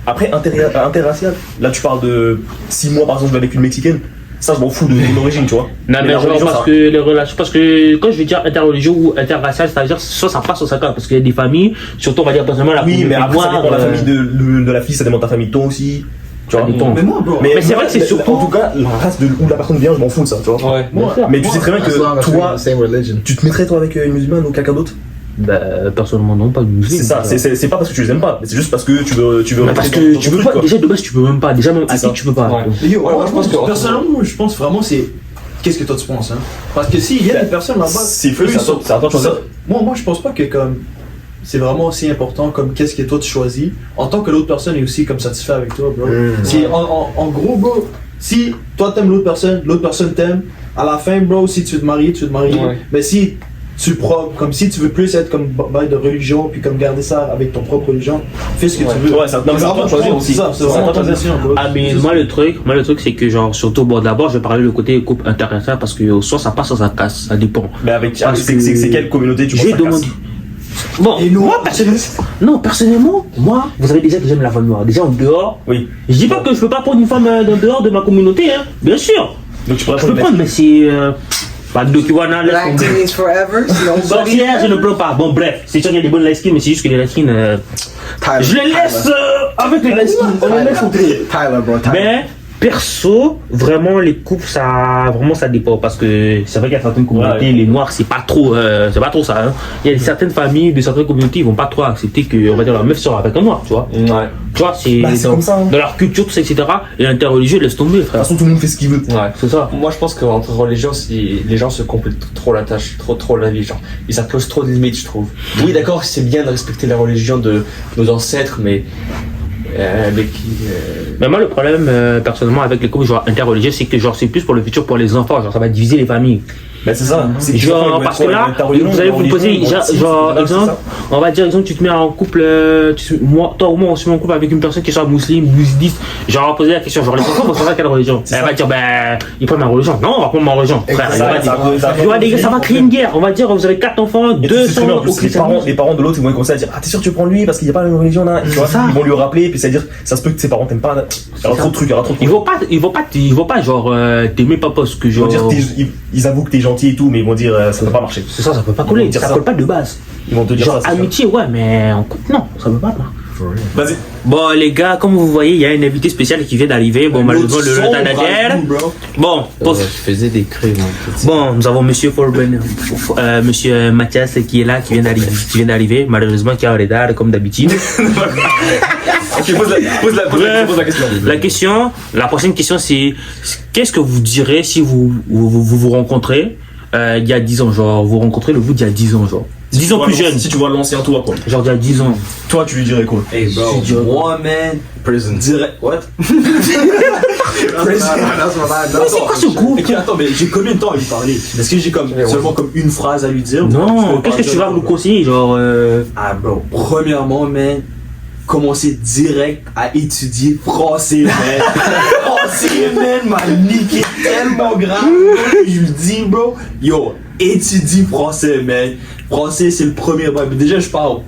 Après, interracial, là tu parles de, si moi par exemple je vais avec une mexicaine, ça je m'en fous de l'origine, tu vois. Non, mais la genre, religion, parce ça- que les relations, parce que quand je vais dire interreligieux ou interracial, c'est-à-dire soit ça passe, soit ça casse, parce qu'il y a des familles, surtout on va dire personnellement la Oui, famille mais après ça noire, dépend de la famille de la fille, ça dépend de ta famille, toi aussi. Tu vois. dépend. Mais moi, bro. Mais c'est vrai que c'est surtout- En tout cas, la race où la personne vient, je m'en fous de ça, tu vois. Ouais. Moi, Mais tu sais très bien As long as que we're in toi, the same religion. tu te mettrais toi avec une musulmane ou quelqu'un d'autre? Bah, personnellement, non, pas de musulman. C'est ça, c'est pas parce que tu les aimes pas, mais c'est juste parce que tu veux Mais parce rentrer que dans tu ton peux truc, pas, quoi. déjà de base tu peux même pas, déjà même C'est athée ça. tu peux pas. Ouais. Donc, Yo, Ouais, moi, je pense que- personnellement, je pense vraiment c'est. Qu'est-ce que toi tu penses, hein? Parce que s'il y a des personnes là-bas. C'est eux, fou, ils c'est à toi de choisir. Moi, je pense pas que comme. C'est vraiment aussi important comme qu'est-ce que toi tu choisis, en tant que l'autre personne est aussi comme satisfait avec toi, bro. Si, en gros, bro, si toi t'aimes l'autre personne t'aime, à la fin, bro, si tu veux te marier, tu veux te marier. Ouais. Mais si tu prends, comme si tu veux plus être comme bail de religion, puis comme garder ça avec ton propre religion, fais ce que tu veux. Ouais, ça- non, mais c'est à toi de choisir aussi. C'est ça, c'est C'est à vraiment toi de ta choisir. décision, bro. Ah mais moi le truc c'est que surtout bon d'abord je vais parler le côté couple interracial parce que soit ça passe soit ça casse, ça dépend. Mais avec Parce c'est que- quelle communauté tu J'ai penses que ça demandé. casse? Bon, Et nous, moi personnellement, moi, vous savez déjà que j'aime la femme noire. Déjà en dehors, Oui. je dis pas que je peux pas prendre une femme en dehors de ma communauté, hein. Bien sûr, Donc tu pourrais je peux prendre prendre, mais c'est pas de Kiwana, laisse Black tomber. means forever. Nobody. Sorcière, je ne pleure pas. Bon bref, c'est sûr qu'il y a des bonnes light skin, mais c'est juste que les light skin, Tyler. je les laisse avec les light skin. On les laisse entrer. Tyler, bro. Tyler. Mais perso, vraiment les couples ça dépend parce que c'est vrai qu'il y a certaines communautés, Ouais. les noirs c'est pas trop ça. Hein. Il y a certaines familles de certaines communautés ils vont pas trop accepter que on va dire la meuf sort avec un noir, tu vois. Ouais. Tu vois c'est Bah, c'est dans, comme ça, hein. dans leur culture tout ça etc. Et l'interreligieux laisse tomber De frère. toute façon, tout le monde fait ce qu'il veut. Ouais. C'est ça. Moi, je pense qu'entre religions, les gens se compliquent trop la tâche, trop la vie, genre. Ils imposent trop de limites, je trouve. Oui, d'accord, c'est bien de respecter la religion de nos ancêtres, mais Mais moi le problème personnellement avec les couples genre interreligieux c'est que genre c'est plus pour le futur pour les enfants, genre ça va diviser les familles. Bah c'est ça. C'est- Genre, parce que là, vous allez vous poser, genre, exemple, on va dire, exemple, tu te mets en couple, toi ou moi, on se met en couple avec une personne qui soit musulmane, bouddhiste, genre, on va poser la question, genre, les enfants vont savoir quelle religion. Elle va dire, ben, ils prennent ma religion. Non, on va prendre ma religion. Frère, il va dire, tu vois, les gars, ça va créer une guerre. On va dire, vous avez 4 enfants, 2 sont au christianisme. les parents de l'autre ils vont commencer à dire ah t'es sûr que tu prends lui parce qu'il n'y a pas la même religion là. Tu vois, ça. ils vont lui rappeler puis c'est à dire ça se peut que ses parents t'aiment pas. Il y aura trop de trucs, il y aura trop de Ils trucs. vont pas, genre, t'aimer pas parce que Ils vont genre. dire ils avouent que t'es gentil gentil et tout, mais ils vont dire ça va pas marcher. C'est ça peut pas coller. dire Ça ça. colle pas de base. Ils vont te dire Genre ça. c'est amitié, ouais, mais en couple, non, ça peut pas marcher. Vas-y. Bon, les gars, comme vous voyez, il y a un invité spécial qui vient d'arriver. Bon, malheureusement, le Canadien. Bon, Je faisais des crues, mon petit. bon, nous avons Monsieur Forben, Monsieur Mathias qui est là, qui vient d'arriver. Malheureusement, qui est en retard, comme d'habitude. Ok, pose la question. La prochaine question, c'est qu'est-ce que vous direz si vous rencontrez il y a 10 ans, genre, vous rencontrez le vous d'il y a 10 ans, genre. 10 ans plus jeune. Si tu vois l'ancien toi, quoi. Genre, il y a 10 ans. Toi, tu lui dirais quoi? Hey bro, moi man, Prison. direct, what? Mais c'est quoi ce coup? Ok, attends, mais j'ai combien de temps à lui parler? Est-ce que j'ai comme seulement comme une phrase à lui dire? Non, qu'est-ce que tu vas nous conseiller, genre Ah bro, premièrement, man, commencer direct à étudier français, man. Français, man, m'a niqué tellement grave. Je lui dis, bro, yo, étudie français, man. Français, c'est le premier. Déjà, je parle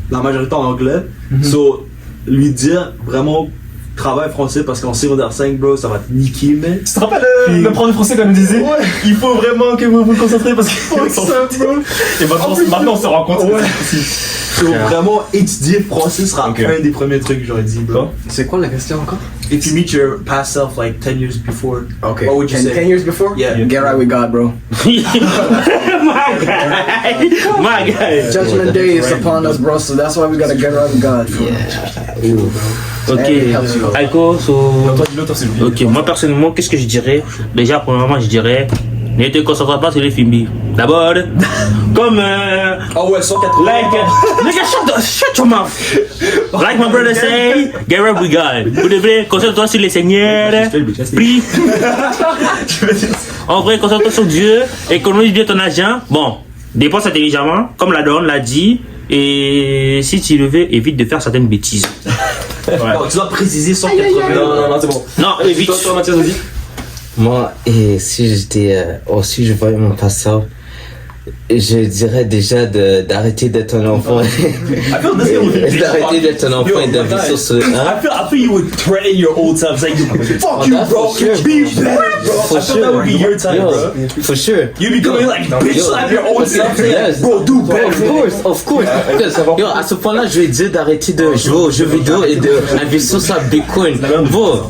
la majorité en anglais. So, lui dire vraiment travail français parce qu'en secondaire 5, bro, ça va te niquer, man. Tu te rappelles le prof de français comme il disait? Ouais. Il faut vraiment que vous vous concentrez parce que ça, bro. Et maintenant on se rend compte. Ouais. So, vraiment étudier français sera un des premiers trucs que j'aurais dit, bro. C'est quoi la question encore? If you meet your past self like 10 years before, Okay. what would you say? 10 years before? Yeah. Get right with God, bro. My guy. Judgment Day is upon us, bro, so that's why we gotta get right with God. Ok, Aiko, ok, moi personnellement, qu'est-ce que je dirais? Déjà, premièrement, je dirais, ne te concentre pas sur les films. D'abord, comme Oh ouais, 180. nigga, shut your mouth. Like my brother say, get right with God. Pour de vrai, concentre-toi sur les seigneurs. Prie. En vrai, concentre-toi sur Dieu. Économise bien ton argent. Bon, dépense intelligemment, comme la donne l'a dit. Et si tu le veux, évite de faire certaines bêtises. Non, tu dois préciser 180. Non, c'est bon. Non, évite. Toi, Mathias, vas-y. Moi, et si j'étais si je voyais mon passeur, je dirais déjà d'arrêter d'être un enfant. D'arrêter d'être un enfant et d'investir sur ce. Hein? I feel you would threaten your old self. Like, fuck you, that's bro. for sure, Be bad, bro. I feel that would be your time, bro. For sure. You be coming like, bitch, slap your old self. Yes. Bro, do better. Of course. Yo, à ce point-là, je vais dire d'arrêter de jouer aux jeux vidéo et d'investir sur Bitcoin. Bon.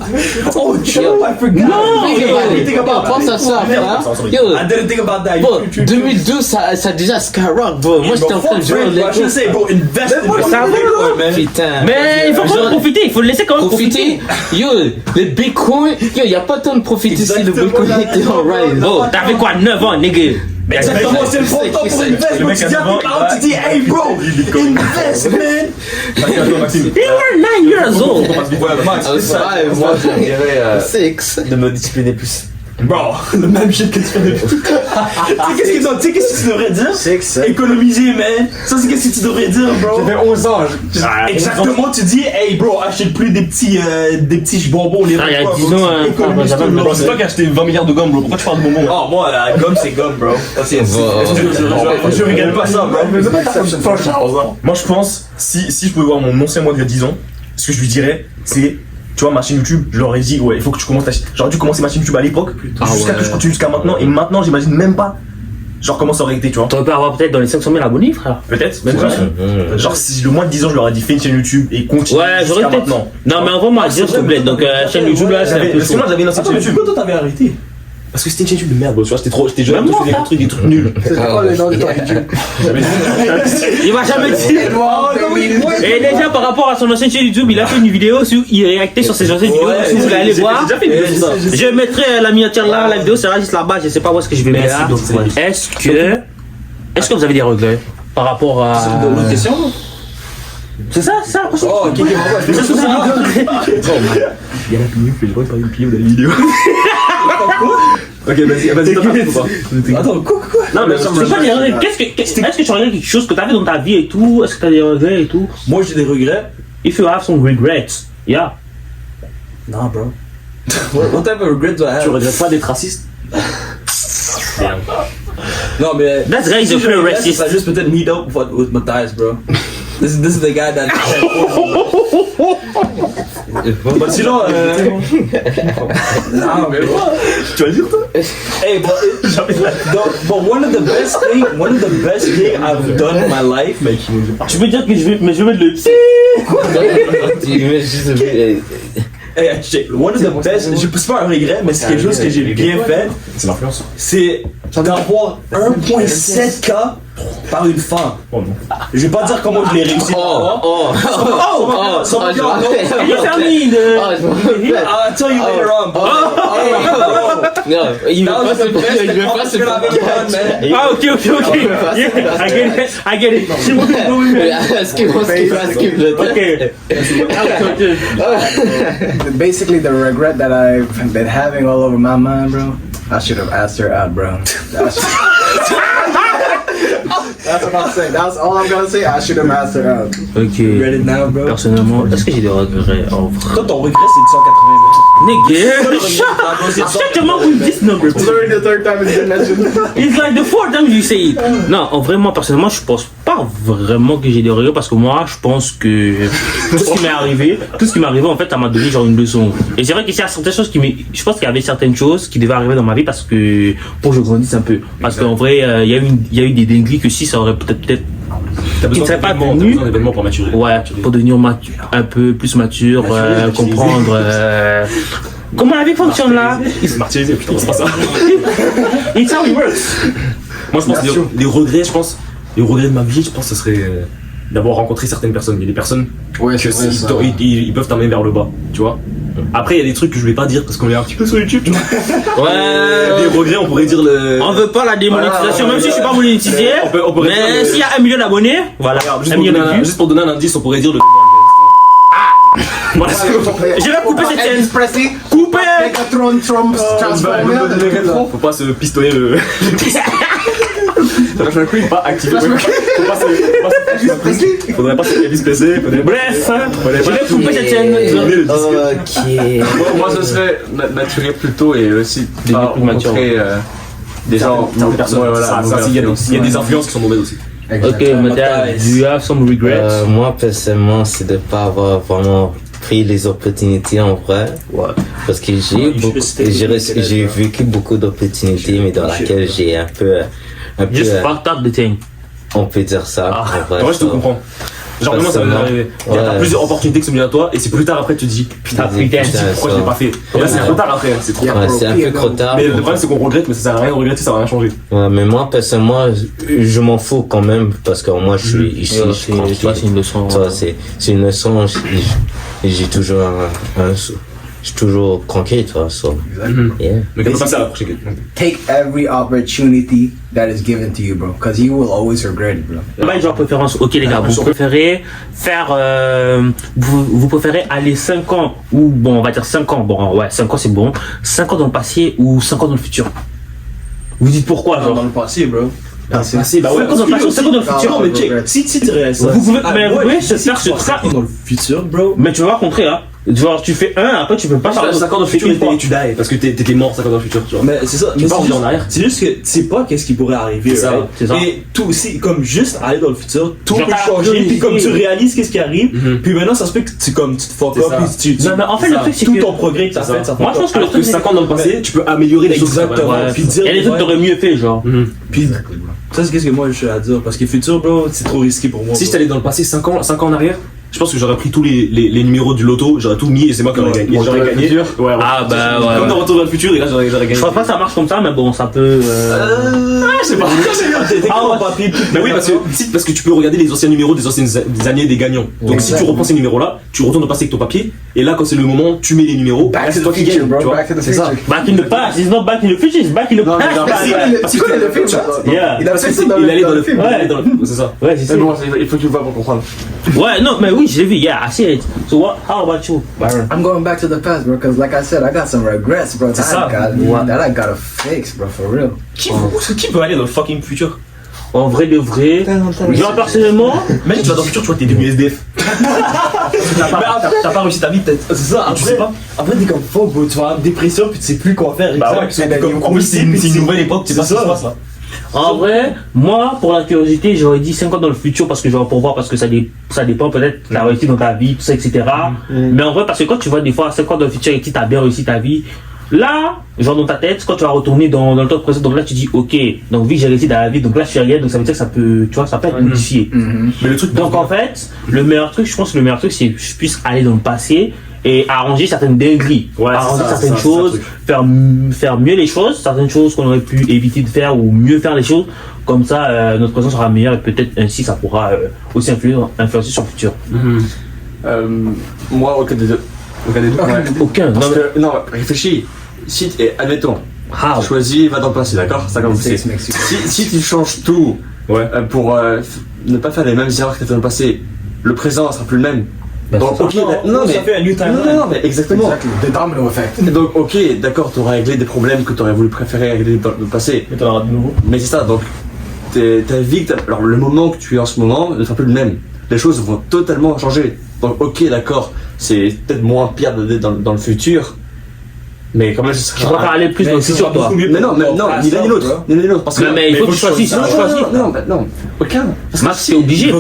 Oh, Joe, I forgot. No, pense à ça, hein. Yo, I didn't think about that. bon, 2012, ça a déjà skyrock, bro. Moi, j'étais en train de jouer au I should Lego. say, bro, invest in Ça va, Bitcoin, man. Putain. Mais il faut quand même profiter, il faut le laisser quand même profiter. Yo, le Bitcoin, yo, y a pas tant de profiter si le Exactement, Bitcoin était en rise. Oh, t'avais quoi, 9 ans, nigga? Exactement, c'est le bon temps pour invest. Bro. Tu dis à tes parents, tu dis, hey, bro, invest, man. Maxime. You were 9 years old. Ouais, Max, c'est ça. Moi, je dirais 6. De me discipliner plus. Bro, le même shit que tu fais depuis. Tu sais qu'est-ce que tu devrais dire? Six. Économiser, man. Ça, c'est qu'est-ce que tu devrais dire, bro. J'avais 11 ans. Exactement, tu dis, hey, bro, achète plus des petits bonbons. Les Ah, il y a repas, 10 bro. ans, Économise j'avais tout le un long, C'est man. toi qui as acheté 20 milliards de gommes, bro. Pourquoi tu parles de bonbons? Oh, moi, la gomme, c'est gomme, bro. Ça, je regarde pas ça, bro. Moi, je pense, si je pouvais voir mon ancien moi d'il y a 10 ans, ce que je lui dirais, c'est, tu vois, ma chaîne YouTube, je leur ai dit, ouais, il faut que tu commences ta chaîne. J'aurais dû commencer ma chaîne YouTube à l'époque, jusqu'à que je continue jusqu'à maintenant, et maintenant, j'imagine même pas, genre, comment ça aurait été, tu vois. T'aurais pu avoir peut-être dans les 500 000 abonnés, frère. Peut-être, même pas. Genre, si le moins de 10 ans, je leur ai dit, fais une chaîne YouTube et continue. Ouais, j'aurais jusqu'à peut-être. maintenant. Non, mais envoie-moi dire, s'il te plaît. Donc, chaîne YouTube là, c'est un peu Parce que chaud. moi, j'avais une ancienne Attends, chaîne mais YouTube. pourquoi toi t'avais arrêté? Parce que c'était une chaîne YouTube de merde, bro. Tu vois, j'étais jeune, Même je moi, faisais des trucs nuls. C'est quoi le nom de ton YouTube? Il va jamais dire. Et déjà, par rapport à son ancienne chaîne YouTube, il a fait une vidéo où il réactait sur ses anciennes vidéos. Si vous voulez aller voir, J'ai déjà fait une vidéo sur ça. je mettrai la miniature là, la vidéo sera juste là-bas. Je sais pas où est-ce que je vais mettre. Est-ce que vous avez des regrets par rapport à. L'autre question? C'est ça, c'est ça. la prochaine Oh, ok, question. ok, Il y a la pignou, je crois que pas une pignou dans la vidéo. Ok, vas-y, t'as pas. Attends, quoi? Non, mais C'est pas des regrets. Est-ce que tu regrets quelque chose que tu as fait dans ta vie et tout? Est-ce que tu as des regrets et tout? Moi, j'ai des regrets. If you have some regrets, yeah. Non, bro. What type of regret do I have? Tu regrettes pas d'être raciste? Non, mais. That guy is a si je pure regrette, racist. ça juste peut-être meet up with Matthias, bro. This is the guy that. Bah, sinon, Non, mais what? Tu vas le dire toi? Hey, but one of the best thing I've done in my life. Tu peux dire que je vais mettre le psy. Hey, one of the best, c'est pas un regret, mais c'est quelque chose que j'ai bien fait. C'est l'influence. C'est d'avoir 1.7K par une femme. Oh non. Je vais pas dire comment je l'ai réussi. You tell me I'll tell you later on. Non, il veut pas se Ah, ok. Yeah, I get it. Skip le Basically, the regret that I've been having all over my mind, bro. I should have asked her out, bro. That's what I'm saying. That's all I'm gonna say. I should have asked her out. Ok. Read it now, bro. Personnellement, est-ce que j'ai des regrets en vrai? Toi, ton regret, c'est de 180. Nigga, shut your mouth with this number. It's already the third time it's been mentioned. It's like the fourth time you say it. Non, en vrai, moi, personnellement, je pense pas vraiment que j'ai des regrets parce que moi, je pense que tout ce qui m'est arrivé, en fait, ça m'a donné genre une leçon. Et c'est vrai qu'il y a certaines choses je pense qu'il y avait certaines choses qui devaient arriver dans ma vie parce que, pour que je grandisse un peu. Parce qu'en vrai, il y a eu des dingueries que si ça aurait peut-être qui ne serait pas devenu d'événements pour maturer. Ouais, pour devenir un peu plus mature, comprendre comment la vie fonctionne là. Il s'est martyrisé, putain, c'est pas ça. It's how it works. Moi, je pense les regrets, les regrets de ma vie, je pense que ce serait d'avoir rencontré certaines personnes. Il y a des personnes que ils peuvent t'amener vers le bas, tu vois. Après, il y a des trucs que je vais pas dire parce qu'on est un petit peu sur YouTube, tu vois. Ouais. Des regrets, on pourrait dire le. On veut pas la démonétisation, même si je suis pas monétisé. On pourrait mais s'il y a 1 million d'abonnés, voilà. Juste pour donner un indice, on pourrait dire le. Voilà. Je vais couper cette scène. Couper. Faut pas se pistonner le. Faut pas activer. Faudrait pas se Elvis PC. Bref, je vais couper cette scène. Ok. Moi, ce serait maturer plus tôt et aussi rencontrer des gens. Il y a des influences qui sont mauvaises aussi. Ok, madame, do you have some regrets? Moi, personnellement, c'est de pas avoir vraiment pris les opportunités en vrai. Ouais. Parce que j'ai vécu beaucoup d'opportunités, mais dans laquelle j'ai un peu Just fucked up the thing. On peut dire ça. En vrai, Ouais, je te comprends. Genre, vraiment, ça m'est arrivé. Il y a plusieurs opportunités qui sont venues à toi, et c'est plus tard après, tu te dis, putain, pourquoi je l'ai pas fait? Là, c'est trop tard après, c'est trop tard. C'est un peu trop tard. Mais le problème, c'est qu'on regrette, mais ça sert à rien de regretter, ça va rien changer. Ouais, mais moi, personnellement, je m'en fous quand même, parce que moi, je suis ici. C'est une leçon. C'est une leçon, j'ai toujours je suis toujours conquis, toi. So, yeah. Mais comment ça, la prochaine question? Take every opportunity that is given to you, bro, because you will always regret it, bro. Bah, genre préférence. Ok les gars, vous préférez faire, vous préférez aller 5 ans ou bon, on va dire 5 ans. Bon, ouais, 5 ans c'est bon. 5 ans dans le passé ou 5 ans dans le futur. Vous dites pourquoi, genre? Dans le passé, bro. Bah ouais, 5 ans dans le passé, 5 ans dans le futur. Mais check, si tu restes. Vous pouvez se faire ce train dans le futur, bro. Mais tu vas rencontrer, hein. Genre, tu fais un, après tu peux pas faire 5 ans dans le futur et tu die parce que t'étais mort 5 ans dans le futur, tu vois. Mais c'est ça, tu peux pas revenir en arrière. C'est juste que tu sais pas qu'est-ce qui pourrait arriver, c'est ça. Et tout aussi, comme juste aller dans le futur, tout peut changer, puis comme tu réalises qu'est-ce qui arrive, puis maintenant ça se fait que tu te fuck up, puis tu. Non, mais en fait, le truc c'est tout que ton progrès que t'as fait, ça fait. Moi je pense que le truc 5 ans dans le passé, tu peux améliorer les choses. Exactement. Puis dire. Il y a des trucs que t'aurais mieux fait, genre. Puis ça, c'est qu'est-ce que moi je suis à dire, parce que futur, bro, c'est trop risqué pour moi. Si j'étais allé dans le passé 5 ans en arrière, je pense que j'aurais pris tous les numéros du loto, j'aurais tout mis et c'est moi qui aurais gagné. J'aurais gagné. Ouais, ah bah ouais. Comme dans Retour vers le futur et là j'aurais gagné. Je crois pas que ça marche comme ça, mais bon, ça peut. Je sais pas. Mais oui, parce que tu peux regarder les anciens numéros des anciennes années des gagnants. Donc si tu reprends ces numéros-là, tu retournes au passé avec ton papier et là quand c'est le moment, tu mets les numéros. Back to the future, bro. Back to the future. Back in the past, it's not back in the future, it's back in the past. C'est quoi le film, ça? Yeah. Il a fait ça dans le film. C'est ça. Ouais, c'est ça. Bon, il faut que tu le vois pour comprendre. Ouais, non, mais oui, je l'ai vu, yeah, I see it. So how about you, Byron? I'm going back to the past, bro, because like I said, I got some regrets, bro, that I gotta fix, bro, for real. Qui peut aller dans le fucking futur? En vrai de vrai, genre personnellement, même tu vas dans le futur, tu vois, t'es devenu SDF. T'as pas réussi ta vie peut-être. C'est ça, après t'es comme fuck, bro, tu vas avoir une dépression puis tu sais plus quoi faire. Bah ouais, comme c'est une nouvelle époque, tu sais pas ce qui se passe là. En vrai, moi, pour la curiosité, j'aurais dit 5 ans dans le futur parce que genre pour voir, parce que ça dépend peut-être de la réussite dans ta vie, tout ça, etc. Mais en vrai, parce que quand tu vois des fois 5 ans dans le futur et que tu as bien réussi ta vie, là, genre dans ta tête, quand tu vas retourner dans le temps présent, donc là tu dis ok, donc vu que j'ai réussi dans la vie, donc là je fais rien, donc ça veut dire que ça peut, tu vois, ça peut être modifié. Mais le truc, Donc en fait, le meilleur truc, je pense que le meilleur truc, c'est que je puisse aller dans le passé et arranger certaines dingueries, arranger certaines choses, faire mieux les choses, certaines choses qu'on aurait pu éviter de faire ou mieux faire les choses. Comme ça, notre présent sera meilleur et peut-être ainsi ça pourra aussi influencer sur le futur. Moi, aucun des deux. Aucun. Non, réfléchis. Si, admettons, choisis, va dans le passé, d'accord? Ça comme c'est. Si tu changes tout pour ne pas faire les mêmes erreurs que tu as fait dans le passé, le présent sera plus le même. Donc, ok, ça fait un new timeline. Non, mais exactement. The domino effect. Donc, ok, d'accord, tu auras réglé des problèmes que tu aurais voulu préférer régler dans le passé. Mais t'en auras de nouveau. Mais c'est ça, donc, ta vie, alors le moment que tu es en ce moment ne sera plus le même. Les choses vont totalement changer. Donc, ok, d'accord, c'est peut-être moins pire dans le futur. Mais quand même, ce Je préfère aller plus dans le futur, toi. Mais non, ni l'un ni l'autre. Ni l'un ni l'autre. Parce que mais il faut que tu choisisses. Non, aucun. Max, t'es obligé.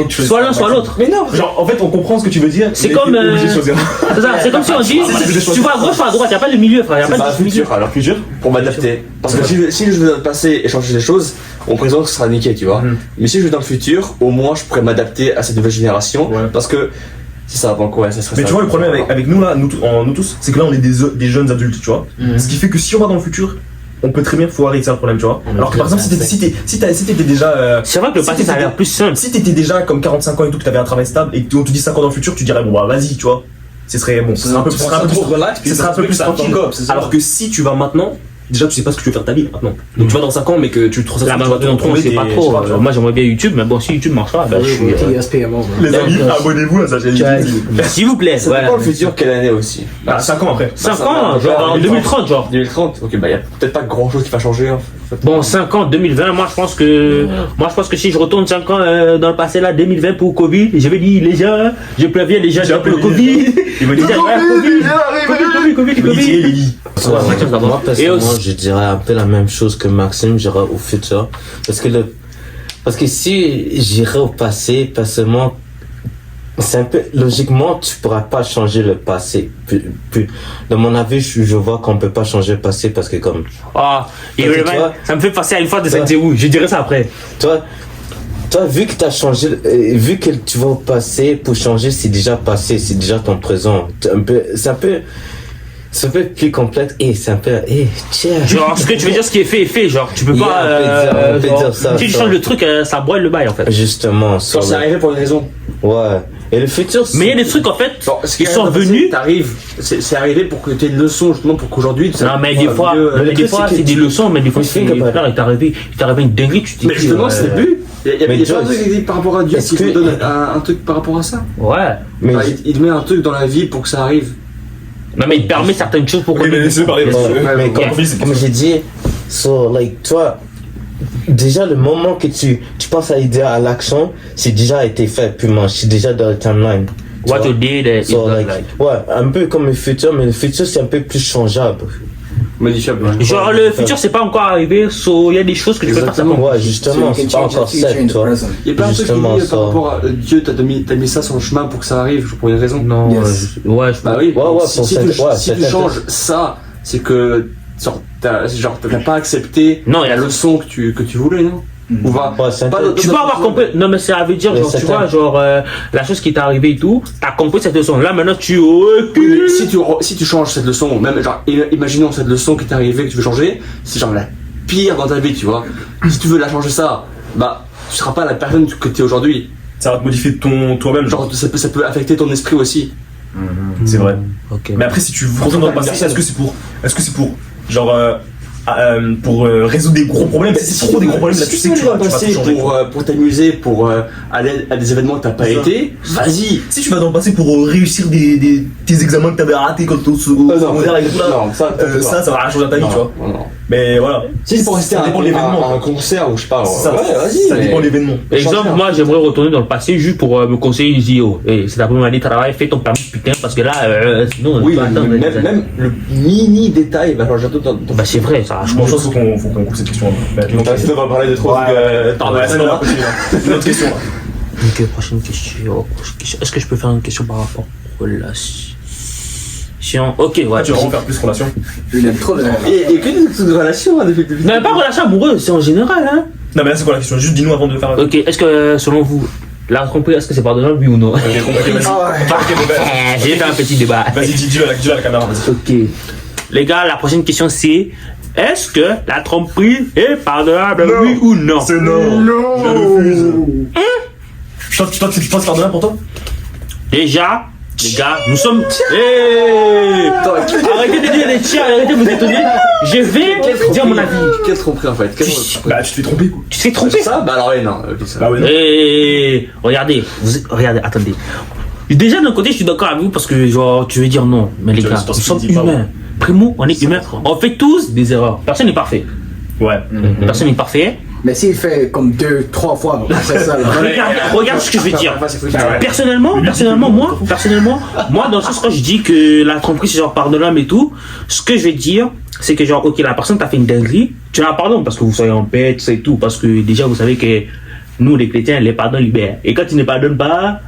Soit l'un, soit l'autre. Mais non, Genre, en fait, on comprend ce que tu veux dire. C'est comme. C'est comme si on dit tu vas à gauche ou à droite, il n'y a pas de milieu, frère. Il n'y a pas de futur. Alors, futur Pour m'adapter. Parce que si je vais dans le passé et changer les choses, mon présent sera niqué, tu vois. Mais si je vais dans le futur, au moins je pourrais m'adapter à cette nouvelle génération. Parce que. C'est ça, donc ouais, ça serait Mais ça. tu vois, le problème avec nous là, nous tous, c'est que là on est des jeunes adultes, tu vois. Ce qui fait que si on va dans le futur, on peut très bien foirer, c'est un problème, tu vois. Alors que par exemple, si t'étais déjà. C'est vrai que le passé ça a l'air plus simple. Si t'étais déjà comme 45 ans et tout, que t'avais un travail stable et qu'on te dit 5 ans dans le futur, tu dirais bon bah vas-y, tu vois. Ce serait bon, ce serait un peu plus tranquille. Alors que si tu vas maintenant, déjà tu sais pas ce que tu veux faire de ta vie maintenant. Donc tu vas dans 5 ans mais que tu te trouves La majorité d'entre nous, c'est pas trop. Moi j'aimerais bien YouTube, mais bon, si YouTube marchera, bah je suis. Les amis, abonnez-vous à ça, j'ai dit. S'il vous plaît. Ça dépend le futur, quelle année aussi. 5 ans après. 5 ans, genre en 2030, genre. 2030, ok, bah y a peut-être pas grand chose qui va changer. En fait. Bon, 5 ans, 2020, moi je pense que si je retourne 5 ans dans le passé là, 2020 pour Covid, je vais dire les gens, je préviens les gens pour le Covid. Il va dire Covid. Moi, personnellement, je dirais un peu la même chose que Maxime, j'irais au futur. Parce que si j'irais au passé, personnellement, c'est un peu, logiquement, tu pourras pas changer le passé. Dans mon avis, je vois qu'on peut pas changer le passé parce que comme. Ça me fait penser à une fois de Saint où je dirais ça après. Toi, vu que t'as changé, vu que tu vas au passé, pour changer, c'est déjà passé, c'est déjà ton présent. C'est un peu plus complexe et c'est un peu, tiens. Genre, ce que tu veux dire, ce qui est fait est fait, genre, tu peux pas, on peut dire ça. Si tu changes le truc, ça broie le bail, en fait. Justement. Quand c'est arrivé pour une raison. Ouais. Et le futur, mais il y a des trucs, en fait, ils sont venus. C'est arrivé pour que tu aies une leçon, justement, pour qu'aujourd'hui. Non, mais des fois, c'est des leçons, mais des fois, c'est il t'est arrivé une dinguerie, tu te dis. Mais justement, c'est le but. Il y a pas un truc par rapport à Dieu qui te donne un truc par rapport à ça. Ouais. Mais il te met un truc dans la vie pour que ça arrive. Non, mais il te permet certaines choses pour que. Mais comme j'ai dit, toi, déjà le moment que tu penses à l'idée à l'action, c'est déjà été fait, puis moi, c'est déjà dans le timeline. What you did is ouais, un peu comme le futur, mais le futur c'est un peu plus changeable. Modifiable. Genre le futur c'est pas encore arrivé, il y a des choses que tu peux faire. Ouais, justement, c'est pas encore set, toi. Il y a pas un truc qui dit par rapport à Dieu, t'as mis ça sur le chemin pour que ça arrive, pour une raison. Non, ouais, bah oui. Si tu changes ça, c'est que t'as pas accepté la leçon que tu voulais, non? Tu peux avoir compris. Non, mais ça veut dire, genre, tu vois, genre, la chose qui t'est arrivée et tout, t'as compris cette leçon. Là, maintenant, tu recules. Si tu changes cette leçon, même, genre, imaginons cette leçon qui t'est arrivée, que tu veux changer, c'est genre la pire dans ta vie, tu vois. Si tu veux la changer ça, bah, tu seras pas la personne que t'es aujourd'hui. Ça va te modifier toi-même. Genre, ça peut affecter ton esprit aussi. C'est vrai. Okay. Mais après, si tu retournes dans le passé, est-ce que c'est pour, genre, pour résoudre des gros problèmes? Si c'est trop des gros problèmes, là tu sais que tu vas passer pour t'amuser, pour aller à des événements que t'as pas été, vas-y. Si tu vas dans le passé pour réussir tes examens que t'avais ratés quand t'es au secondaire et tout là, ça va rien changer à ta vie, tu vois. Mais voilà. Si c'est pour rester ça dépend de l'événement. à un concert où je parle. Ça, Ouais, vas-y. ça dépend de l'événement. Exemple, moi j'aimerais retourner dans le passé juste pour me conseiller, je dis, oh, hey, c'est ta première année de travail, fais ton permis putain, parce que là, sinon, Oui, tu vas attendre des années. même le mini détail va changer tout. Bah c'est vrai, ça. Je pense qu'il faut qu'on coupe cette question. Donc, on va parler de trop. Une autre question. Ok, prochaine question. Est-ce que je peux faire une question par rapport aux relations? Ok, ouais. Tu vas en faire plus relation. Il aime trop le. Et que des trucs de relation, hein, depuis. Mais pas relation amoureuse, c'est en général, hein. Non, mais là, c'est quoi la question? Juste dis-nous avant de faire. Ok, est-ce que selon vous, la tromperie, est-ce que c'est pardonnable, oui ou non? J'ai compris, vas-y. J'ai fait un petit débat. Vas-y, dis-le à la caméra, vas-y. Ok. Les gars, la prochaine question c'est: est-ce que la tromperie est pardonnable, oui ou non? C'est non. Non. Je refuse. Toi, tu penses pardonnable pour toi? Déjà, les gars, nous sommes. Hey, arrêtez de dire des tiens, arrêtez de vous étonner. Je vais dire mon avis. Quelle tromperie en fait? Bah, tu te fais tromper, quoi. Tu te fais tromper? Ça? Bah alors, non. Bah, ouais, non. Hey, regardez, regardez, attendez. Déjà d'un côté, je suis d'accord avec vous parce que genre tu veux dire non, mais les gars, nous sommes humains. Primo, on est humains. On fait tous des erreurs. Personne n'est parfait. Ouais. Personne n'est parfait. Mais s'il fait comme 2-3 fois après ça, là. Regarde ce que je veux dire. Personnellement, moi, dans le sens quand je dis que la tromperie c'est genre pardonnable et tout, ce que je vais dire, c'est que genre, ok, la personne t'a fait une dinguerie, tu la pardonnes parce que vous soyez en paix, tout ça et tout, parce que déjà vous savez que nous les chrétiens, les pardons libèrent. Et quand tu ne pardonnes pas,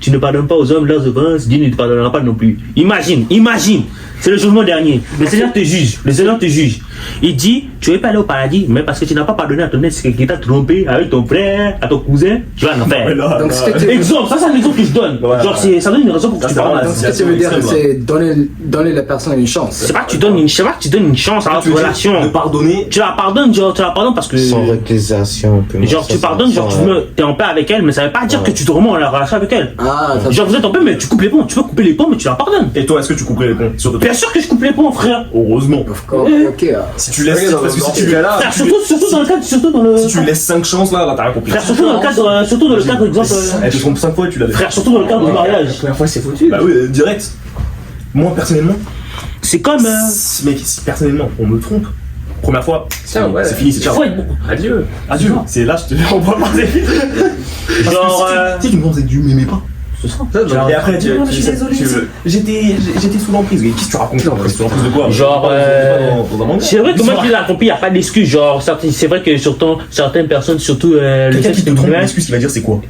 tu ne pardonnes pas aux hommes leurs offenses, Dieu ne te pardonnera pas non plus. Imagine, c'est le jugement dernier. Le Seigneur te juge. Il dit, tu veux pas aller au paradis, mais parce que tu n'as pas pardonné à ton ex qui t'a trompé avec ton frère, à ton cousin, tu vas en enfer. Donc, Exemple, ça c'est un exemple que je donne. Genre, ça donne une raison pour que tu pardonnes. Donc, ce que tu veux dire, c'est donner la personne une chance. C'est pas que tu donnes une chance à votre relation. De pardonner. Tu la pardonnes, parce que. Sans récusation, genre, tu pardonnes, genre, t'es en paix avec elle, mais ça veut pas dire que tu te remets en la relation avec elle. Genre, vous êtes en paix, mais tu coupes les ponts. Tu peux couper les ponts, mais tu la pardonnes. Et toi, est-ce que tu couperais les ponts? Bien sûr que je coupe les ponts, frère. Heureusement. Ok. Si tu laisses. Parce que si tu Frère, surtout dans le cadre. Si tu lui laisses 5 chances là, t'as rien compris. Frère, surtout dans le cadre, exemple. Elle te trompe 5 fois et tu l'as laissé. Frère, surtout dans le cadre du mariage. La première fois, c'est foutu. Bah oui, direct. Moi, personnellement. C'est comme. Mec, si personnellement, on me trompe. Première fois, Tiens, ouais. c'est fini, c'est ciao. Adieu. C'est là, je te on va parler. Genre. Si tu me penses que tu m'aimais pas. C'est ça. Et après, j'étais sous l'emprise. Qu'est-ce que tu racontes? Sous l'emprise de quoi? Genre, c'est vrai que moi je l'ai compris, il n'y a pas d'excuse. Genre, c'est vrai que surtout certaines personnes, surtout le quelqu'un qui sexe te trompe, féminin, l'excuse qu'il va dire c'est quoi?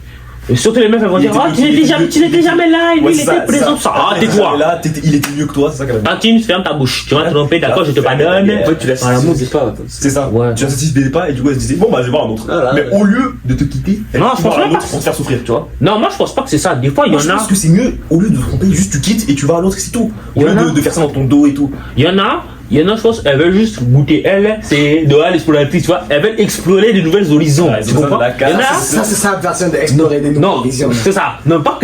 et surtout les meufs elles vont dire, ah, tu n'étais jamais là, il était présent, ça. Ah, tais-toi. Là, il était mieux que toi, c'est ça qu'elle a dit. Tantine, ferme ta bouche. Tu vas te tromper, d'accord, je te pardonne. En fait, tu laisses Voilà, l'amour, c'est pas. C'est ça. Ouais. Tu l'insatisfaisais pas et du coup elle se disait bon bah je vais voir un autre. Mais au lieu de te quitter, elle Non, va je voir pense un pas. autre pour te faire souffrir, tu vois. Non, moi je pense pas que c'est ça. Des fois, il y Moi, je en a. pense que c'est mieux au lieu de te tromper, juste tu quittes et tu vas à l'autre, c'est tout. Au Il y lieu en a. de faire ça dans ton dos et tout. Il y en a, je pense, elles veulent juste goûter. Elle, c'est de l'exploratrice, tu vois. Elles veulent explorer de nouvelles horizons. Ouais, Tu c'est ça, comprends? la Il y en a. Ça, c'est sa version d'explorer des Non, nouvelles visions. c'est ça. Non, pas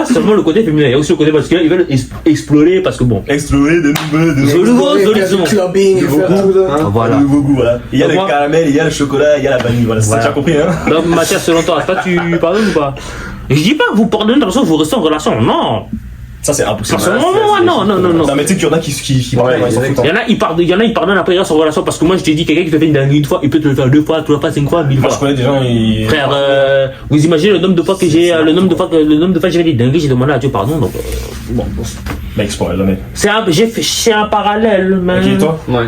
seulement le côté féminin, il y a aussi le côté masculin. Ils veulent explorer parce que bon. Explorer de nouveaux horizons. Clubbing, et faire tout ça. Voilà. De nouveaux goûts, voilà. Il y a Donc, le moi- caramel, il y a le chocolat, il y a la vanille, voilà. Voilà. Tu as compris, hein? Donc, Mathias, selon toi, toi, tu pardonnes ou pas? Je dis pas que vous pardonnez dans le sens où vous restez en relation. Non. Ça, c'est impossible. Non. Non, mais tu sais qu'il y en a qui pardonnent, ils s'en foutent. Il y en a, ils pardonnent après grâce en relation parce que moi je te dis, quelqu'un qui te fait une dinguerie une fois, il peut te le faire 2 fois, 3 fois, 5 fois, 1000 Moi, je fois. connais des gens, ils. Frère, vous imaginez le nombre de fois que j'ai, le nombre de fois que j'ai fait des dingueries, j'ai demandé à Dieu pardon, donc, bon. Mec, je pourrais jamais. C'est un parallèle, man. Ok, toi? Ouais.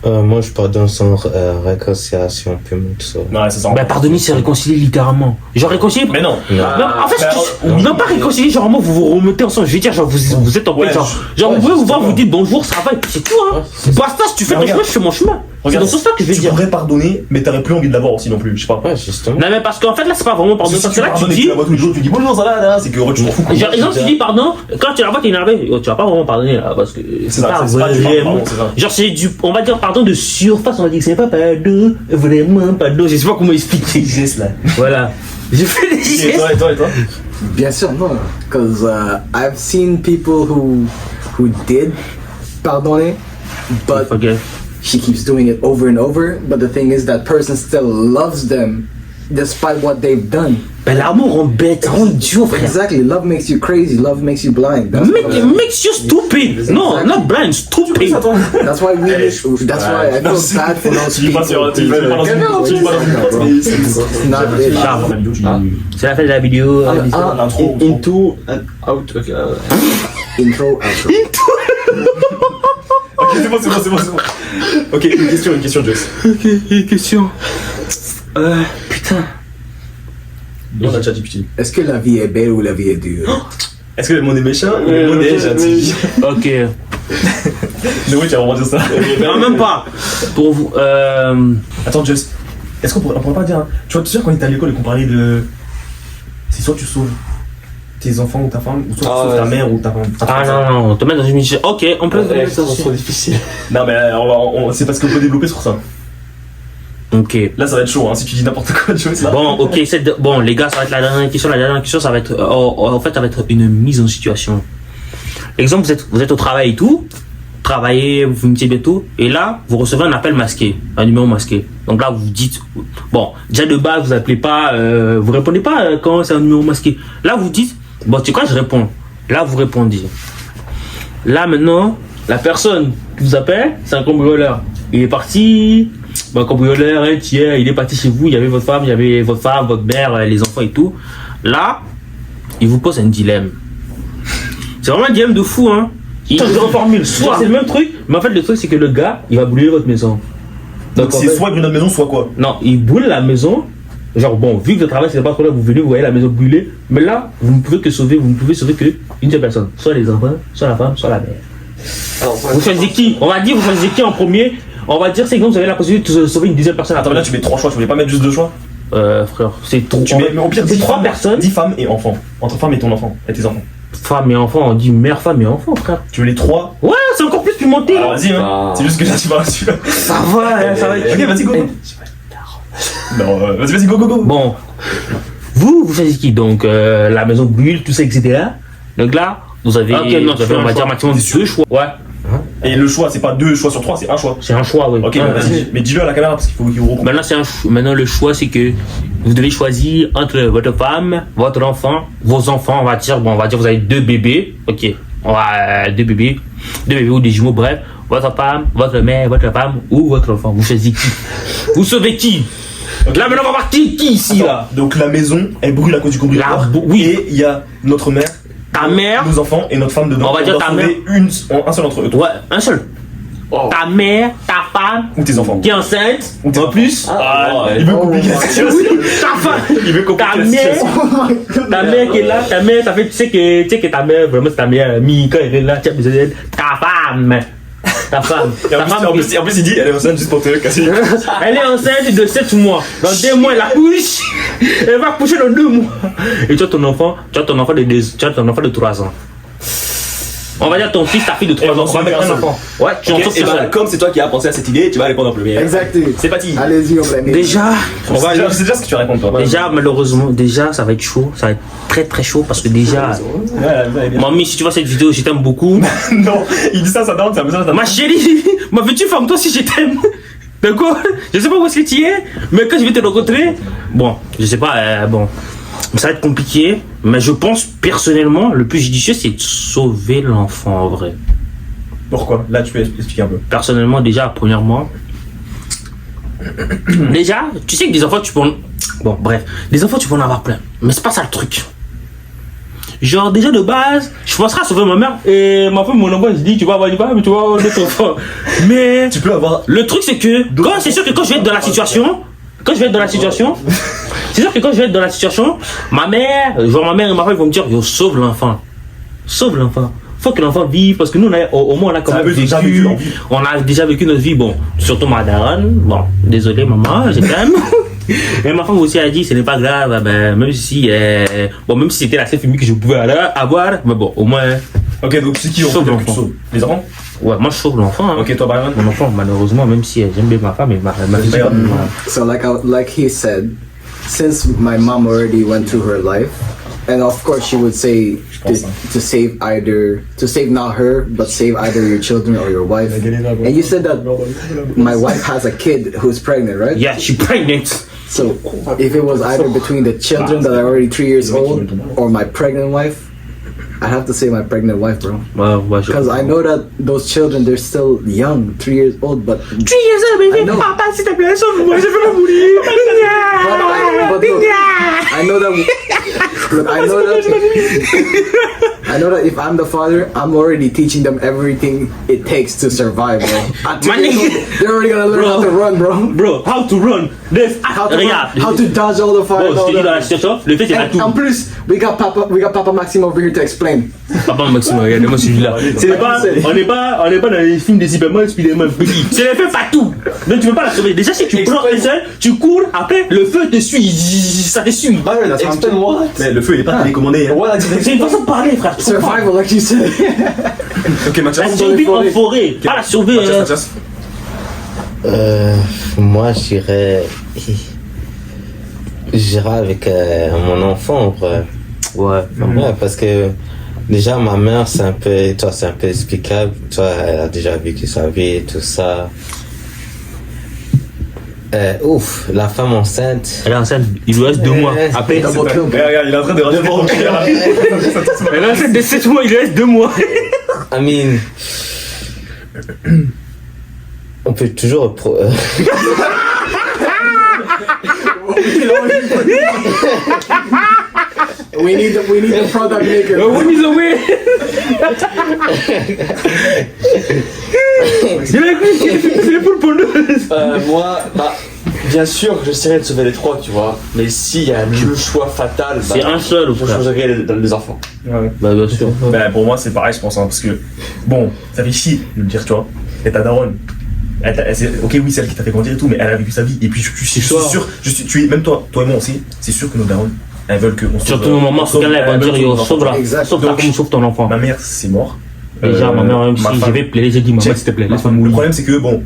Moi, je pardonne sans réconciliation, puis tout ça. Non, ça sent. Bah, pardonner, c'est réconcilier littéralement. Genre, réconcilier. Mais non. Non, en fait, oui. non pas réconcilier, genre, moi, vous vous remettez ensemble. Je veux dire, genre, vous êtes en paix, Ouais, genre, vous pouvez vous voir, vous dites bonjour, ça va, et puis c'est tout, hein. Basta, si tu fais ton chemin, je fais mon chemin. C'est dans ce sens que je vais Tu dire. pourrais pardonner, mais t'aurais plus envie de l'avoir aussi non plus, je sais pas. Ouais, justement. Non, mais parce qu'en fait, là, c'est pas vraiment pardonner. Parce que là, tu pardonnes et dis. la vois tous les jours, tu dis bonjour, ça va, là, c'est que tu t'en fous. Genre, exemple, tu dis pardon, quand tu la vois, t'es énervé, tu vas pas vraiment pardonner là, parce que c'est ça, pas c'est pas du vraiment. pardon, c'est ça. Genre, c'est du, on va dire pardon de surface, on va dire que c'est pas pardon, vraiment pardon, je sais pas comment expliquer. Gestes là. Voilà. J'ai fait des Et gestes. toi, et toi? Bien sûr, non. Because I've seen people who did pardonner, but Ok. she keeps doing it over and over. But the thing is, that person still loves them despite what they've done. Ben, l'amour rend bête, rend idiot, frère. Exactly. Love makes you crazy. Love makes you blind. That's It makes you stupid. No, not blind, stupid. That's why we. That's why I feel bad for those people. It's not it. C'est la fin de la vidéo. Into and out. Intro, outro. Ok, c'est bon. Ok, une question, Joyce. Ok, une question. Putain. On a ChatGPT. Est-ce que la vie est belle ou la vie est dure? Est-ce que le monde est méchant ou le monde est gentil? Ok. Mais oui, tu vas vraiment dire ça. Non, même pas. Pour vous. Attends, Joyce. Est-ce qu'on pourrait pas dire. Tu vois, tu sais, quand on était à l'école et qu'on parlait de. C'est soit tu sauves tes enfants ou ta femme, ou soit tu sauves ta mère ou ta femme. Non, on te met dans une mission. Ok, on peut. C'est trop difficile. Non, mais c'est parce qu'on peut développer sur ça. Ok. Là, ça va être chaud, hein, si tu dis n'importe quoi, Joyce. Là. Bon, ok, bon, les gars, ça va être la dernière question. La dernière question, ça va être. En fait, ça va être une mise en situation. Exemple, vous êtes au travail et tout. Travaillez, vous finissez bientôt. Et là, vous recevez un appel masqué. Un numéro masqué. Donc là, vous dites. Bon, déjà de base, vous appelez pas. Vous répondez pas quand c'est un numéro masqué. Là, vous dites. Bon, tu sais quoi, je réponds. Là, vous répondez. Là, maintenant, la personne qui vous appelle, c'est un cambrioleur. Il est parti. Bon, cambrioleur, un tiers, il est parti chez vous, il y avait votre femme, votre mère, les enfants et tout. Là, il vous pose un dilemme. C'est vraiment un dilemme de fou, hein. Il reformule. Soit c'est le même truc, mais en fait, le truc, c'est que le gars, il va brûler votre maison. Donc c'est soit brûler notre maison, soit quoi? Non, il brûle la maison. Genre, bon, vu que le travail, c'est pas trop là, vous venez, vous voyez la maison brûler. Mais là, vous ne pouvez sauver qu'une seule personne. Soit les enfants, soit la femme, soit la mère. Alors, vous choisissez qui? On va dire, vous choisissez qui en premier? On va dire, c'est que vous avez la possibilité de sauver une deuxième personne. Attends, mais là, tu mets 3 choix, tu voulais pas mettre juste 2 choix? Frère, c'est trop. Mais au pire, c'est 3 personnes. 10 femmes et enfants. Entre femme et ton enfant, et tes enfants. Femme et enfant, on dit mère, femme et enfant, frère. Tu veux les 3? Ouais, c'est encore plus pimenté. Alors, vas-y, hein. C'est juste que là, tu vas là-dessus. Ça va, ça va être. Ok, vas-y, go. Non, vas-y, go. Bon, vous choisissez qui? Donc, la maison brûle, tout ça, etc. Donc là, vous avez, on va dire, maximum 2 choix. Ouais. Et le choix, c'est pas 2 choix sur 3, c'est un choix. C'est un choix, oui. Ok, vas-y, mais dis-le à la caméra parce qu'il faut qu'il vous Maintenant, maintenant, le choix, c'est que vous devez choisir entre votre femme, votre enfant, vos enfants. On va dire, vous avez 2 bébés. Ok, on va 2 bébés ou des jumeaux, bref. Votre femme, votre mère, votre femme ou votre enfant. Vous choisissez qui? Vous sauvez qui? Okay. Là, maintenant, on va voir qui ici. Attends, là. Donc, la maison, elle brûle à cause du cambrioleur. Oui. Et il y a notre mère. Ta mère, nos enfants et notre femme dedans. On va dire ta mère. Un seul entre eux. Ouais, un seul. Oh. Ta mère, ta femme. Ou tes enfants. Qui est enceinte. Ou en plus. Il veut compliquer la situation. Ta femme. Il veut compliquer la situation. Ta mère qui est là. Ta mère, ça fait, tu sais que ta mère, vraiment, c'est ta mère. Quand elle est là, tu as besoin d'elle. Ta femme. Ta femme. En plus, il dit, elle est enceinte juste pour te casser. Elle est enceinte de 7 mois. Dans 2 mois, elle accouche. Elle va accoucher dans 2 mois. Et tu as ton enfant de 3 ans. On va dire ton fils, ta fille de 3 ans. On va mettre un enfant. Ouais, tu en et bah, comme c'est toi qui as pensé à cette idée, tu vas répondre en premier. Exactement. C'est parti. Allez-y, on va mettre. Déjà, c'est déjà ce que tu réponds toi. Déjà, malheureusement, ça va être chaud. Ça va être très très chaud parce que déjà. Mamie, si tu vois cette vidéo, je t'aime beaucoup. Non, il dit ça donne, ça me donne. Ma chérie, ma veux-tu femme toi si je t'aime? D'accord? Je sais pas où est-ce que tu es, mais quand je vais te rencontrer, bon, je sais pas, bon. Ça va être compliqué, mais je pense personnellement, le plus judicieux, c'est de sauver l'enfant en vrai. Pourquoi? Là, tu peux expliquer un peu. Personnellement, déjà, premièrement, déjà, tu sais que des enfants, tu peux en... Bon, bref, des enfants, tu peux en avoir plein, mais c'est pas ça le truc. Genre, déjà de base, je penserais à sauver ma mère et ma femme, mon enfant, je dis, tu vas avoir une femme, tu vas avoir d'autres enfants. Mais tu peux avoir. Le truc, c'est que, c'est sûr que quand je vais être dans la situation, c'est sûr que quand je vais être dans la situation, ma mère et ma femme vont me dire, yo, sauve l'enfant. Sauve l'enfant. Faut que l'enfant vive, parce que nous, au moins, on a quand même vécu. On a déjà vécu notre vie, bon, surtout ma daronne. Bon, désolé, maman, je t'aime. Et ma femme aussi a dit, ce n'est pas grave, ben, même si c'était la seule famille que je pouvais avoir, mais bon, au moins. Ok, donc c'est qui sauve l'enfant? Les enfants? Ouais, moi je sauve l'enfant. Hein. Ok, toi, Byron? Mon enfant, malheureusement, même si j'aime bien ma femme et ma fille. So, like he said, since my mom already went through her life, and of course she would say to save not her, but save either your children or your wife. And you said that my wife has a kid who's pregnant, right? Yeah, she's pregnant. So if it was either between the children that are already 3 years old or my pregnant wife, I have to say my pregnant wife, bro. Because I know that those children, they're still young, 3 years old, but 3 years old, baby. I know. Papa, s'il te plaît, sauve-moi, je veux mourir. But look, I know that. Look, I know that if I'm the father, I'm already teaching them everything it takes to survive, bro. At 2 years old, they're already gonna learn how to run, bro. Bro, how to run? How to dodge all the fire. Bro, je te dis dans la situation, le fait c'est la And tout. en plus, we got Papa Maxime over here to explain. Papa Maxime, regardez-moi celui-là. On n'est pas dans les films des Superman, Spider-Man. C'est le feu partout. Donc tu peux pas la sauver. Déjà si tu prends un seul, tu cours, après le feu te suit. Ça te suit. Explain what? Mais le feu il est pas télécommandé. Hein. C'est une façon de parler, frère. Survival, like you said. Ok, La Mathias. survie en forêt. Pas la survie. Mathias. Moi, j'irais avec mon enfant, en vrai. Ouais, parce que déjà, ma mère, c'est un peu explicable. Toi, elle a déjà vécu sa vie, tout ça. La femme enceinte. Elle est enceinte, il lui reste 2 mois. Après, Regarde, il est en train de rater pour elle est enceinte de 7 mois, il lui reste 2 mois. I mean, on peut toujours We need the product maker. When is away? C'est pour le pondeuse. Moi, bien sûr, j'essaierai de sauver les 3, tu vois. Mais s'il y a le choix fatal, C'est un seul, je choisirais les enfants. Bah, bien sûr. Bah, pour moi, c'est pareil, je pense, hein, parce que, bon, ça fait chier de le dire, tu vois. Et ta daronne, ok, oui, c'est elle qui t'a fait grandir et tout, mais elle a vécu sa vie. Et puis, je suis sûr, même toi et moi aussi, c'est sûr que nos darons, elles veulent qu'on sauve. Surtout au moment où elle va dire yo, sauve-la, sauve-la comme sauve ton enfant. Ma mère, c'est mort. Déjà, ma mère, même si femme- j'avais plaidé, j'ai dit, maman, s'il te plaît, laisse-moi Le mourir. problème, c'est que, bon,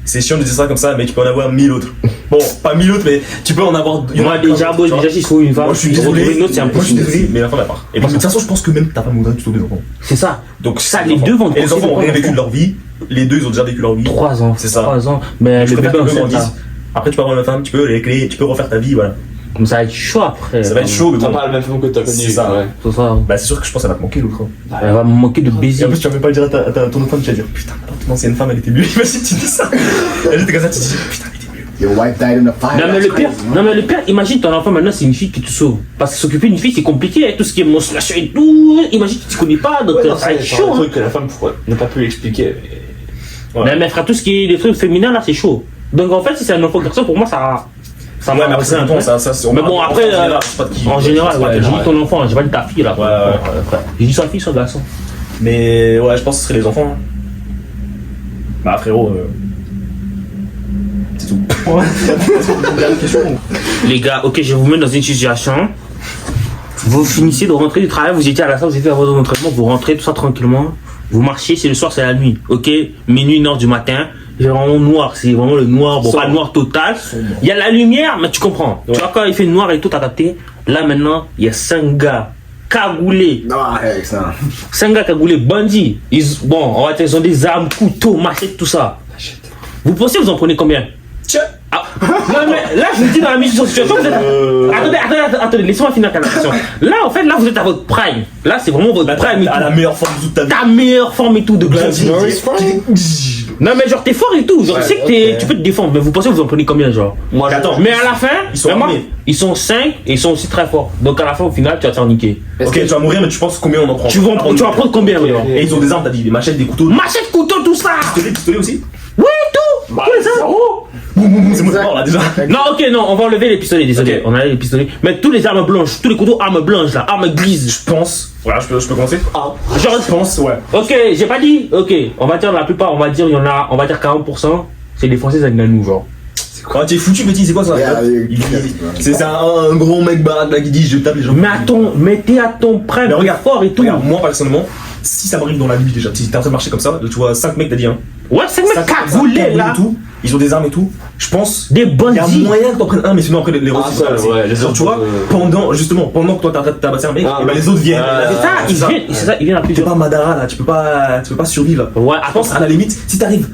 c'est chiant de dire ça comme ça, mais tu peux en avoir 1000 autres. Bon, pas 1000 autres, mais tu peux en avoir. Moi, déjà, bon, déjà, si je trouve une femme, Moi, je suis retrouver désolé. une autre, c'est Moi, je suis impossible. désolé, mais la femme, elle part. Et de toute façon, je pense que même ta femme voudrait plutôt des enfants. C'est ça. Donc, Ça, c'est les deux vont Et les enfants ont rien vécu de leur leur vie. Les deux, ils ont déjà vécu leur vie. 3 ans. C'est ça. 3 ans. Mais Je le préfère bébé que eux m'en enceinte, disent. Après, tu peux avoir une femme, tu peux les clés, tu peux refaire ta vie, voilà. comme ça va être chaud après. Ça va être chaud, mais T'as bon. pas la même femme que t'as C'est connue. ça. Ouais. C'est ça. Bah, c'est sûr que je pense que ça va te manquer l'autre. Elle va me manquer de Et baiser. en plus, tu vas même pas le dire à ton autre femme, tu vas dire putain, ton ancienne femme elle était mieux. Imagine, tu dis ça. Elle était comme ça, tu dis putain, elle était mieux. Your wife died in a fire. Non mais le pire, imagine ton enfant maintenant c'est une fille qui te sauve. Parce que s'occuper d'une fille c'est compliqué, hein, tout ce qui est menstruation et tout. Imagine que tu connais pas, donc Ouais, non, ça va être c'est chaud. un Hein. truc que la femme pourrait ne pas pu l'expliquer. Ouais. Mais elle fera tout ce qui est des trucs féminins là, c'est chaud. Donc en fait si c'est un enfant garçon pour moi ça Ouais, mais après, c'est un bon, ça, c'est. Mais bon après, en général, ouais, j'ai dit ouais. ton enfant, j'ai pas dit ta fille là. Ouais. Frère. J'ai dit sa fille, son garçon. Mais ouais, je pense que ce serait les enfants. Hein. Bah, frérot. C'est tout. Dernière question. Les gars, ok, je vous mets dans une situation. Vous finissez de rentrer du travail, vous étiez à la salle, vous étiez à votre entraînement, vous rentrez tout ça tranquillement. Vous marchez, c'est le soir, c'est la nuit. Ok, minuit, 1h du matin. C'est vraiment noir, c'est vraiment le noir, bon, pas le noir total. Il y a la lumière, mais tu comprends. Tu vois, quand il fait noir et tout, t'as capté. Là maintenant, il y a 5 gars cagoulés. Non, heck, ça. 5 gars cagoulés, bandits. Bon, on va dire, ils ont des armes, couteaux, machettes, tout ça. Vous pensez vous en prenez combien? Ah. Non mais là je vous dis dans la mise sur situation vous êtes... Attendez, laissez-moi finir la question. Là en fait là vous êtes à votre prime. Là c'est vraiment votre prime et À la tout. meilleure forme de toute ta vie. Ta meilleure forme et tout de gladier. Non mais genre t'es fort et tout. Genre je sais que tu peux te défendre. Mais vous pensez vous en prenez combien genre? Moi j'attends. Mais à la fin, Ils sont vraiment, armés. ils sont 5 et ils sont aussi très forts. Donc à la fin au final tu vas te faire niquer. Ok, tu vas mourir, mais tu penses combien on en prend? Tu vas prendre combien genre? Et ils ont des armes, t'as dit, des machettes, des couteaux. Machette, couteau, tout ça. Pistolets aussi? Oui tout. Tous les armes. Boum boum boum, c'est moi mort là déjà. Non, ok, non, on va enlever les pistolets, désolé. Ok. On a les pistolets. Mais tous les armes blanches, tous les couteaux armes blanches là, armes grises. Je pense. Voilà, je peux commencer? Genre, Je pense, ouais. ok, j'ai pas dit, ok, on va dire la plupart, on va dire, il y en a, on va dire 40%, c'est des Français nous genre. Ah, t'es foutu, petit, c'est quoi ça? C'est un gros mec baraque là qui dit je tape les gens. Mais t'es à ton prime, Mais regarde, fort et tout. Regarde, moi personnellement, si ça m'arrive dans la nuit déjà, si t'es en train de marcher comme ça, tu vois 5 mecs, t'as dit, hein. Ouais, c'est mecs cagoulés là. Et tout, ils ont des armes et tout. Je pense. Des Il y a bandits. moyen que t'en prennes un, mais sinon après les autres. ça, ouais, les Genre, autres, tu vois, pendant que toi t'es en train de tabasser un mec, Ah, et ben les autres viennent. C'est ça, ils viennent à T'es plusieurs. pas Madara là, tu peux pas survivre. Ouais, Je pense à la limite, si t'arrives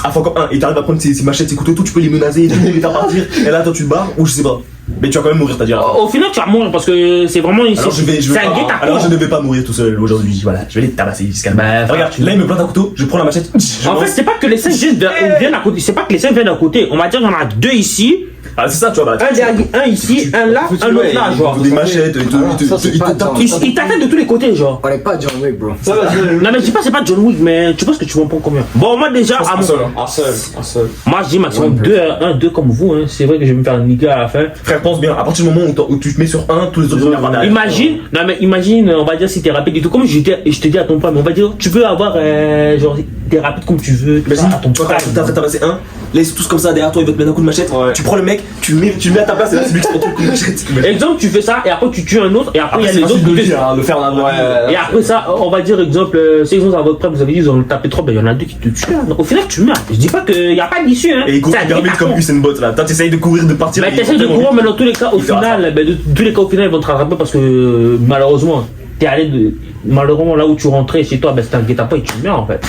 à fond comme un, et t'arrives à prendre ses machettes, ses couteaux, tout, tu peux les menacer, tout, les faire partir, et là, toi, tu te barres, ou je sais pas. Mais tu vas quand même mourir, c'est-à-dire. Au final, tu vas mourir parce que c'est vraiment une. Alors, alors je ne vais pas mourir tout seul aujourd'hui, voilà, je vais les tabasser jusqu'à. Bah, regarde, là, il me plante un couteau, je prends la machette. En fait, c'est pas que les 5 viennent à côté, c'est pas que les 5 viennent à côté. On va dire qu'il y en a 2 ici. Ah, c'est ça, tu vois, bah. Un ici, un là, un autre là, genre. Des machettes et tout, Ils t'attaquent de tous les côtés, genre. On n'est pas John Wick, bro. Non, mais je dis pas, c'est pas John Wick, mais tu penses que tu m'en prends combien? Bon, moi déjà, Un seul. moi je dis maximum 2 comme vous, hein. C'est vrai que je vais me faire niquer à la fin. Frère, pense bien, à partir du moment où tu te mets sur un, tous les autres vont derrière. Imagine, on va dire si t'es rapide et tout, comme je te dis à ton prime, on va dire, tu peux avoir, genre, t'es rapide comme tu veux. Imagine, à ton toi, prime. t'as fait tabasser un, là, ils sont tous comme ça derrière toi, ils veulent te mettre un coup de machette, tu prends le mec, tu le mets à ta place, et là, c'est lui qui se retrouve le coup de machette. Exemple, tu fais ça, et après tu tues un autre, et après il y a les autres qui le faire en Et après ça, on va dire, exemple, si ils ont à votre prime, vous avez dit, ils ont tapé trop, ben il y en a 2 qui te tuent. Hein. Au final, tu meurs. Je dis pas qu'il n'y a pas d'issue, hein. Et il court hyper vite comme Usain Bolt là. Toi, t'essayes de courir, de partir. Ben t'essayes de courir, mais dans tous les cas, au final, ils vont te rattraper parce que malheureusement, t'es allé malheureusement là où tu rentrais chez toi, ben c'était un guet-apens et tu meurs en fait.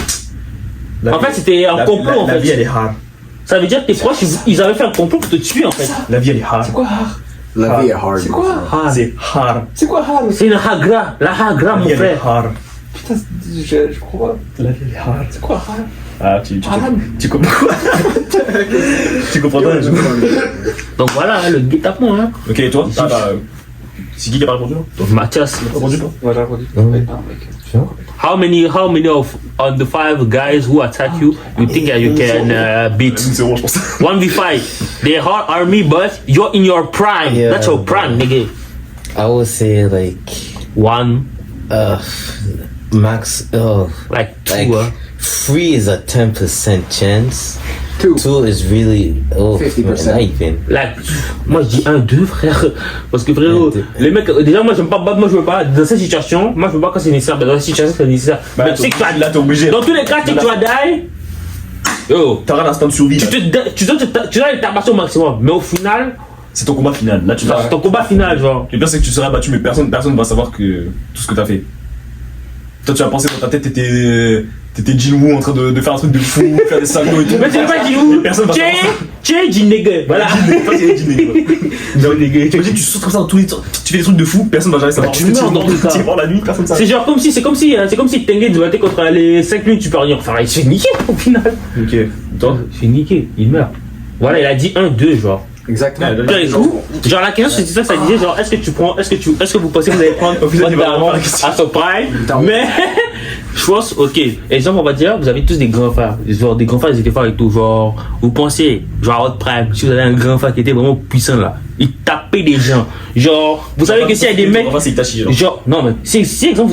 En fait, c'était un complot en fait. La vie, elle est hard. Ça veut dire que tes proches, ils avaient fait un complot pour te tuer en fait. La vie, elle est hard. C'est quoi hard? La vie est hard. C'est quoi Ah, C'est hard. C'est quoi hard? c'est une hagra, la hagra mon La vie, elle est frère. hard. Putain, je crois pas. La vie, elle est hard. C'est quoi hard? Ah, tu comprends quoi? Tu comprends pas? Donc voilà, hein, le guet-apens. Hein. Ok, et toi? C'est qui a pas répondu? Mathias. Répondu pas? Ouais, j'ai répondu. How many of on the 5 guys who attack you think that you can beat? 0, je pense. 1v5. They're hard army, but you're in your prime. Yeah. That's your prime, nigga. I would say like 1, max. like 2. Like 3 is a 10% chance. 2 is really 50%. not even. Like, moi je dis 1-2 frère. Parce que frérot, les mecs, déjà moi j'aime pas, moi je veux pas, dans cette situation, moi je veux pas quand c'est nécessaire, mais dans cette situation c'est nécessaire. Bah, mais tu sais que tu vas, là, t'es obligé. dans tous les cas, tu sais que tu vas die. Yo, T'auras l'instant de survie. tu dois les tabasser au maximum, mais au final, C'est ton combat final. Là, tu vas. c'est ton combat final, genre. Le pire, c'est que tu seras battu, mais personne va savoir que tout ce que t'as fait. Toi, tu vas penser dans ta tête, t'étais Jinwoo en train de faire un truc de fou, faire des saltos et tout. Mais c'est pas Jinwoo. Personne va savoir ça. Tiens, Jinwoo. Voilà. Toi, c'est Jinwoo. Tu imagines, tu sautes comme ça dans tous les trucs, tu fais des trucs de fou, personne va jamais savoir. tu meurs dans tout ça. Tu es mort la nuit, personne ne C'est sait. genre comme si Tengen se battait contre les 5 minutes supérieurs. Enfin, il se fait niquer au final. Ok. Toi Il se fait niquer, il meurt. Voilà, il a dit 1-2, genre. Exactement. Pire et tout. Genre la question c'était ça, ça disait genre est-ce que vous pensez que vous allez prendre Au final, il va votre avoir la question. à son prime, mais je pense ok. Exemple on va dire vous avez tous des grands frères, genre des grands frères ils étaient forts et tout, genre vous pensez genre à votre prime si vous avez un grand frère qui était vraiment puissant là, il tapait des gens, genre vous savez que s'il y a des mecs Enfin, c'est Itachi, genre non mais si exemple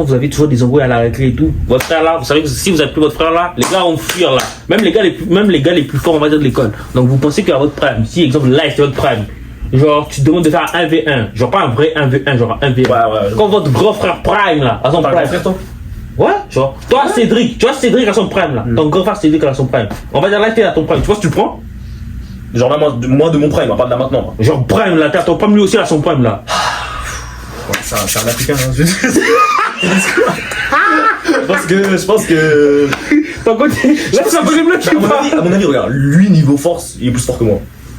vous avez toujours des embrouilles à la récré et tout, votre frère là, vous savez que si vous avez plus votre frère là, les gars vont fuir là, même les gars les plus forts on va dire de l'école, donc vous pensez qu'à votre prime, si exemple là c'est votre prime, genre tu te demandes de faire un 1v1, genre pas un vrai 1v1, genre un 1v1, Ouais. quand votre grand frère prime là, à son T'as un grand prime, frère, toi ouais, genre toi Cédric, tu vois Cédric à son prime là, ton grand frère Cédric à son prime, on va dire là t'es à ton prime, tu vois si tu le prends, Genre là, moi de mon prime, pas de là maintenant. genre prime là, t'es à ton prime lui aussi à son prime là. Ouais, c'est un africain, hein, je je pense que. Ton côté, là c'est un peu bloqué. À mon avis, regarde, lui niveau force, il est plus fort que moi.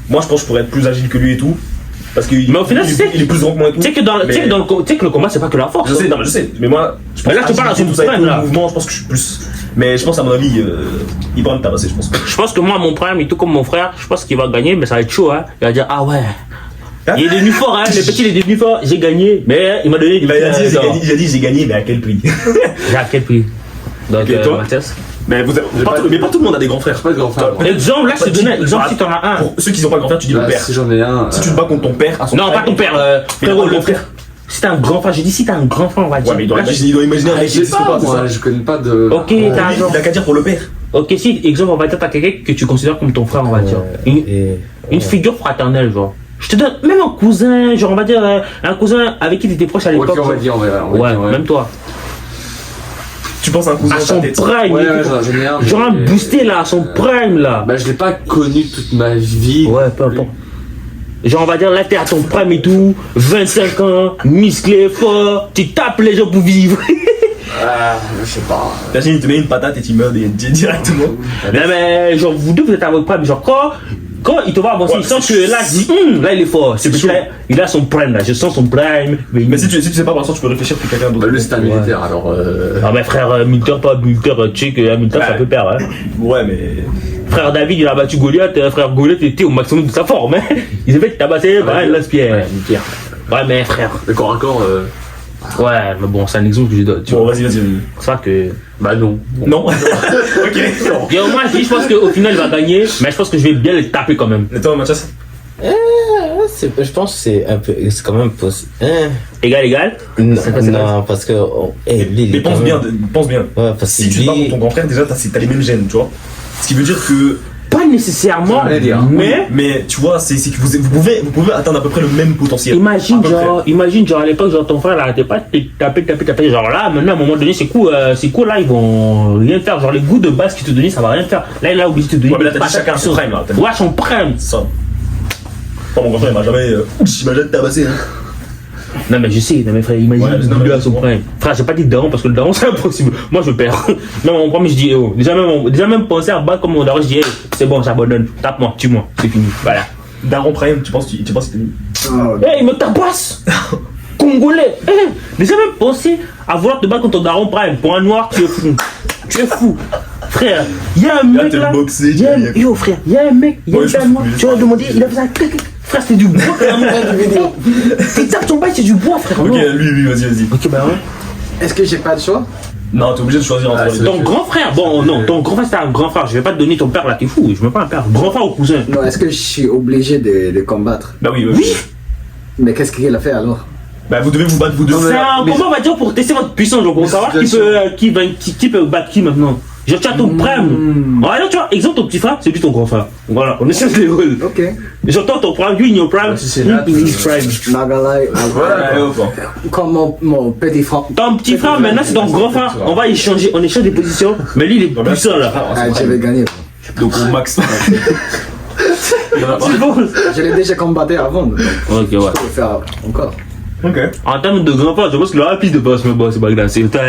Moi, je pense que je pourrais être plus agile que lui et tout. Parce que Mais au final, il est plus grand que moi et tout. Tu sais que le combat c'est pas que la force. Je sais, non, mais je sais, mais moi, je pense Mais là, tu parles à son tout ça et prime, tout, là. le mouvement, je pense que je suis plus. Mais je pense, à mon avis, il va me tabasser, je pense. Je pense que moi, mon prime, et tout comme mon frère, je pense qu'il va gagner, mais ça va être chaud, hein. Il va dire, ah ouais. Il est devenu fort, hein. Le petit, il est devenu fort. J'ai gagné, mais il m'a donné du Il a dit, j'ai gagné, mais à quel prix? J'ai à quel prix? Donc, Ok, toi Mathias. Mais pas tout le monde a des grands frères. Pas de grand frère. moi. Exemple, là, je te donne exemple si t'en as un. Pour ceux qui n'ont pas de grand frère, tu dis le Bah, père. si j'en ai un. Si tu te bats contre ton père, à son Non, frère, pas ton père, frérot, le frère. Si t'as un grand frère, j'ai dit si t'as un grand frère, on va dire. Ouais, mais il doit Là, imaginer un mec qui Je sais existe pas, pas, c'est moi, ça. je connais pas de. Ok, t'as Lui, genre. il a qu'à dire pour le père. Ok, si, exemple, on va dire t'as quelqu'un que tu considères comme ton frère, on va dire. Une figure fraternelle, genre. Je te donne même un cousin, genre on va dire un cousin avec qui t'étais proche à l'époque. Ok, on va dire, on va Ouais, dire, même toi. Tu penses à un cousin À dans son ta tête. prime, Ouais, et ouais, tout. j'en ai un. Genre un mais- boosté là, à son prime là. Bah, je l'ai pas connu toute ma vie. Ouais, peu importe. Genre on va dire là t'es à ton prime et tout, 25 ans, musclé, fort, tu tapes les gens pour vivre. Je sais pas. Imagine, il te met une patate et tu meurs directement. Non, mais genre, vous deux, vous êtes à votre prime. Genre, quand il te voit avancer, Ouais, il sent que là, il dit, là, il est fort. C'est chaud. il a son prime, là. Je sens son prime. Mais si tu sais pas, pour l'instant, tu peux réfléchir que quelqu'un d'autre. Lui, c'est un militaire, alors. Ah, mais frère, militaire, pas militaire, tu sais que militaire, ça peut perdre, hein. Ouais, mais. Frère David, il a battu Goliath. Frère Goliath était au maximum de sa forme, hein. Il s'est fait tabasser par un lance-pierre. Ouais, mais frère. Le corps à corps. Ouais, mais bon, c'est un exemple que je donne. Bon, vas-y. C'est ça que. Bah non. Non. Ok. Et moi, je pense qu'au final, il va gagner, mais je pense que je vais bien le taper quand même. Et toi, Mathias? Je pense que c'est un peu. C'est quand même possible. Égal. Non, parce que. Lui, Mais pense bien. Ouais, parce Si que tu te bats contre ton grand frère, déjà, t'as les mêmes gènes, tu vois. Ce qui veut dire que. Pas nécessairement, Mais tu vois, c'est que vous pouvez atteindre à peu près le même potentiel. imagine genre à l'époque, genre ton frère arrêtait pas de taper, genre là, maintenant à un moment donné, c'est cool, là, ils vont rien faire, genre les goûts de base qu'ils te donnaient, ça va rien faire. Là, il a oublié de te donner. Ouais, mais là, t'as dit chacun son prime, là. Ouais, son prime. Ça. Pas mon grand frère, il m'a jamais tabassé, hein. Non, mais je sais, non, mais frère, imagine, Ouais, lui à son prime. Frère, j'ai pas dit daron parce que le daron, c'est impossible. Moi, je perds. Même mon premier, je dis, oh, déjà même penser à battre comme mon daron, je dis, c'est bon, j'abandonne, tape-moi, tue-moi, c'est fini. Voilà. Daron Prime, tu penses que c'était lui? Il me tabasse. Congolais. Déjà même penser à vouloir te battre contre ton daron prime. Pour un noir, tu es fou. Frère, il y a un mec là. Yo frère, il y a un mec, il y a un gars noir. Tu vas demander, il a fait ça. Frère, c'est du bois quand même. Tu tapes ton bail, c'est du bois, frère. Ok, lui, vas-y. Ok, bah ouais. Est-ce que j'ai pas de choix? Non, t'es obligé de choisir entre les deux. Ton grand frère, bon non, ton grand frère c'est un grand frère. Je vais pas te donner ton père là, t'es fou. Je veux pas un père. Grand frère ou cousin. Non, est-ce que je suis obligé de combattre? Bah oui. Mais qu'est-ce qu'il a fait alors? Bah vous devez vous battre vous deux. C'est un combat, on va dire, pour tester votre puissance, donc pour savoir qui peut battre qui maintenant. Genre tu as ton prime. Alors tu vois, exemple ton petit frère, c'est lui ton grand frère. Voilà, on essaie de les rôles. Ok. J'entends ton prime, lui in your prime, lui in his prime. Not gonna lie, comme mon petit frère. Ton petit frère maintenant c'est ton grand frère. On va échanger, on échange des positions. Mais lui il est puissant là. Je vais gagner. Donc au max. C'est bon. Je l'ai déjà combattu avant. Donc Ok, ouais. je peux le faire encore. Ok. En termes de grand frère, je pense que le rapide de boss, mais bon, c'est pas grave, c'est toi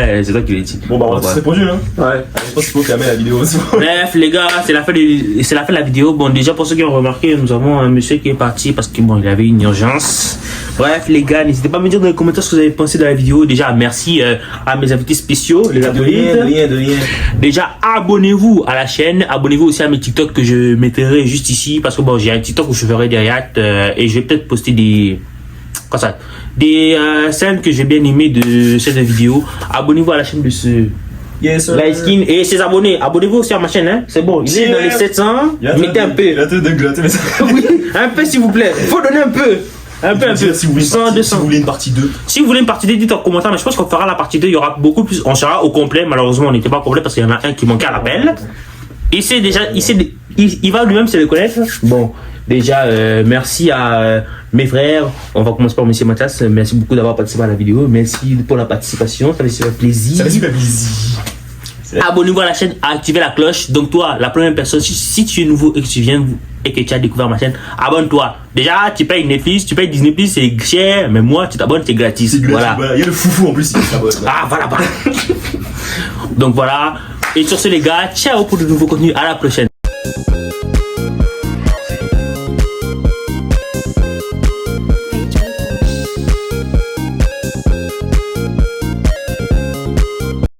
qui l'as dit. Bon bah on va répondu hein. Ouais. Je pense qu'il faut fermer la vidéo. Bref les gars, c'est la fin de la vidéo. Bon déjà pour ceux qui ont remarqué, nous avons un monsieur qui est parti parce que bon il avait une urgence. Bref les gars, n'hésitez pas à me dire dans les commentaires ce que vous avez pensé de la vidéo. Déjà merci à mes invités spéciaux, les abonnés. De rien. Déjà abonnez-vous à la chaîne, abonnez-vous aussi à mes TikTok que je mettrai juste ici parce que bon j'ai un TikTok où je ferai des reacts et je vais peut-être poster des scènes que j'ai bien aimées de cette vidéo. Abonnez-vous à la chaîne de ce Light Skin et ses abonnés. Abonnez-vous aussi à ma chaîne, hein. C'est bon, il est dans les 700. Mettez un peu. Il a tout de gratter mais ça. Oui, un peu s'il vous plaît. Faut donner un peu. Un peu. Si vous voulez une partie 2. Si vous voulez une partie 2, dites en commentaire. Mais je pense qu'on fera la partie 2. Il y aura beaucoup plus. On sera au complet. Malheureusement, on n'était pas au complet parce qu'il y en a un qui manquait à l'appel. Il va lui-même se le connaître. Bon, déjà, merci à mes frères. On va commencer par M. Mathias. Merci beaucoup d'avoir participé à la vidéo. Merci pour la participation. Ça fait plaisir. Abonnez-vous à la chaîne, activez la cloche. Donc toi, la première personne, si tu es nouveau et que tu viens et que tu as découvert ma chaîne, abonne-toi. Déjà, tu payes Netflix, tu payes Disney+, c'est cher, mais moi, tu t'abonnes, c'est gratis. Voilà. Il y a le foufou en plus. Voilà. Donc voilà. Et sur ce les gars, ciao pour de nouveaux contenus. À la prochaine.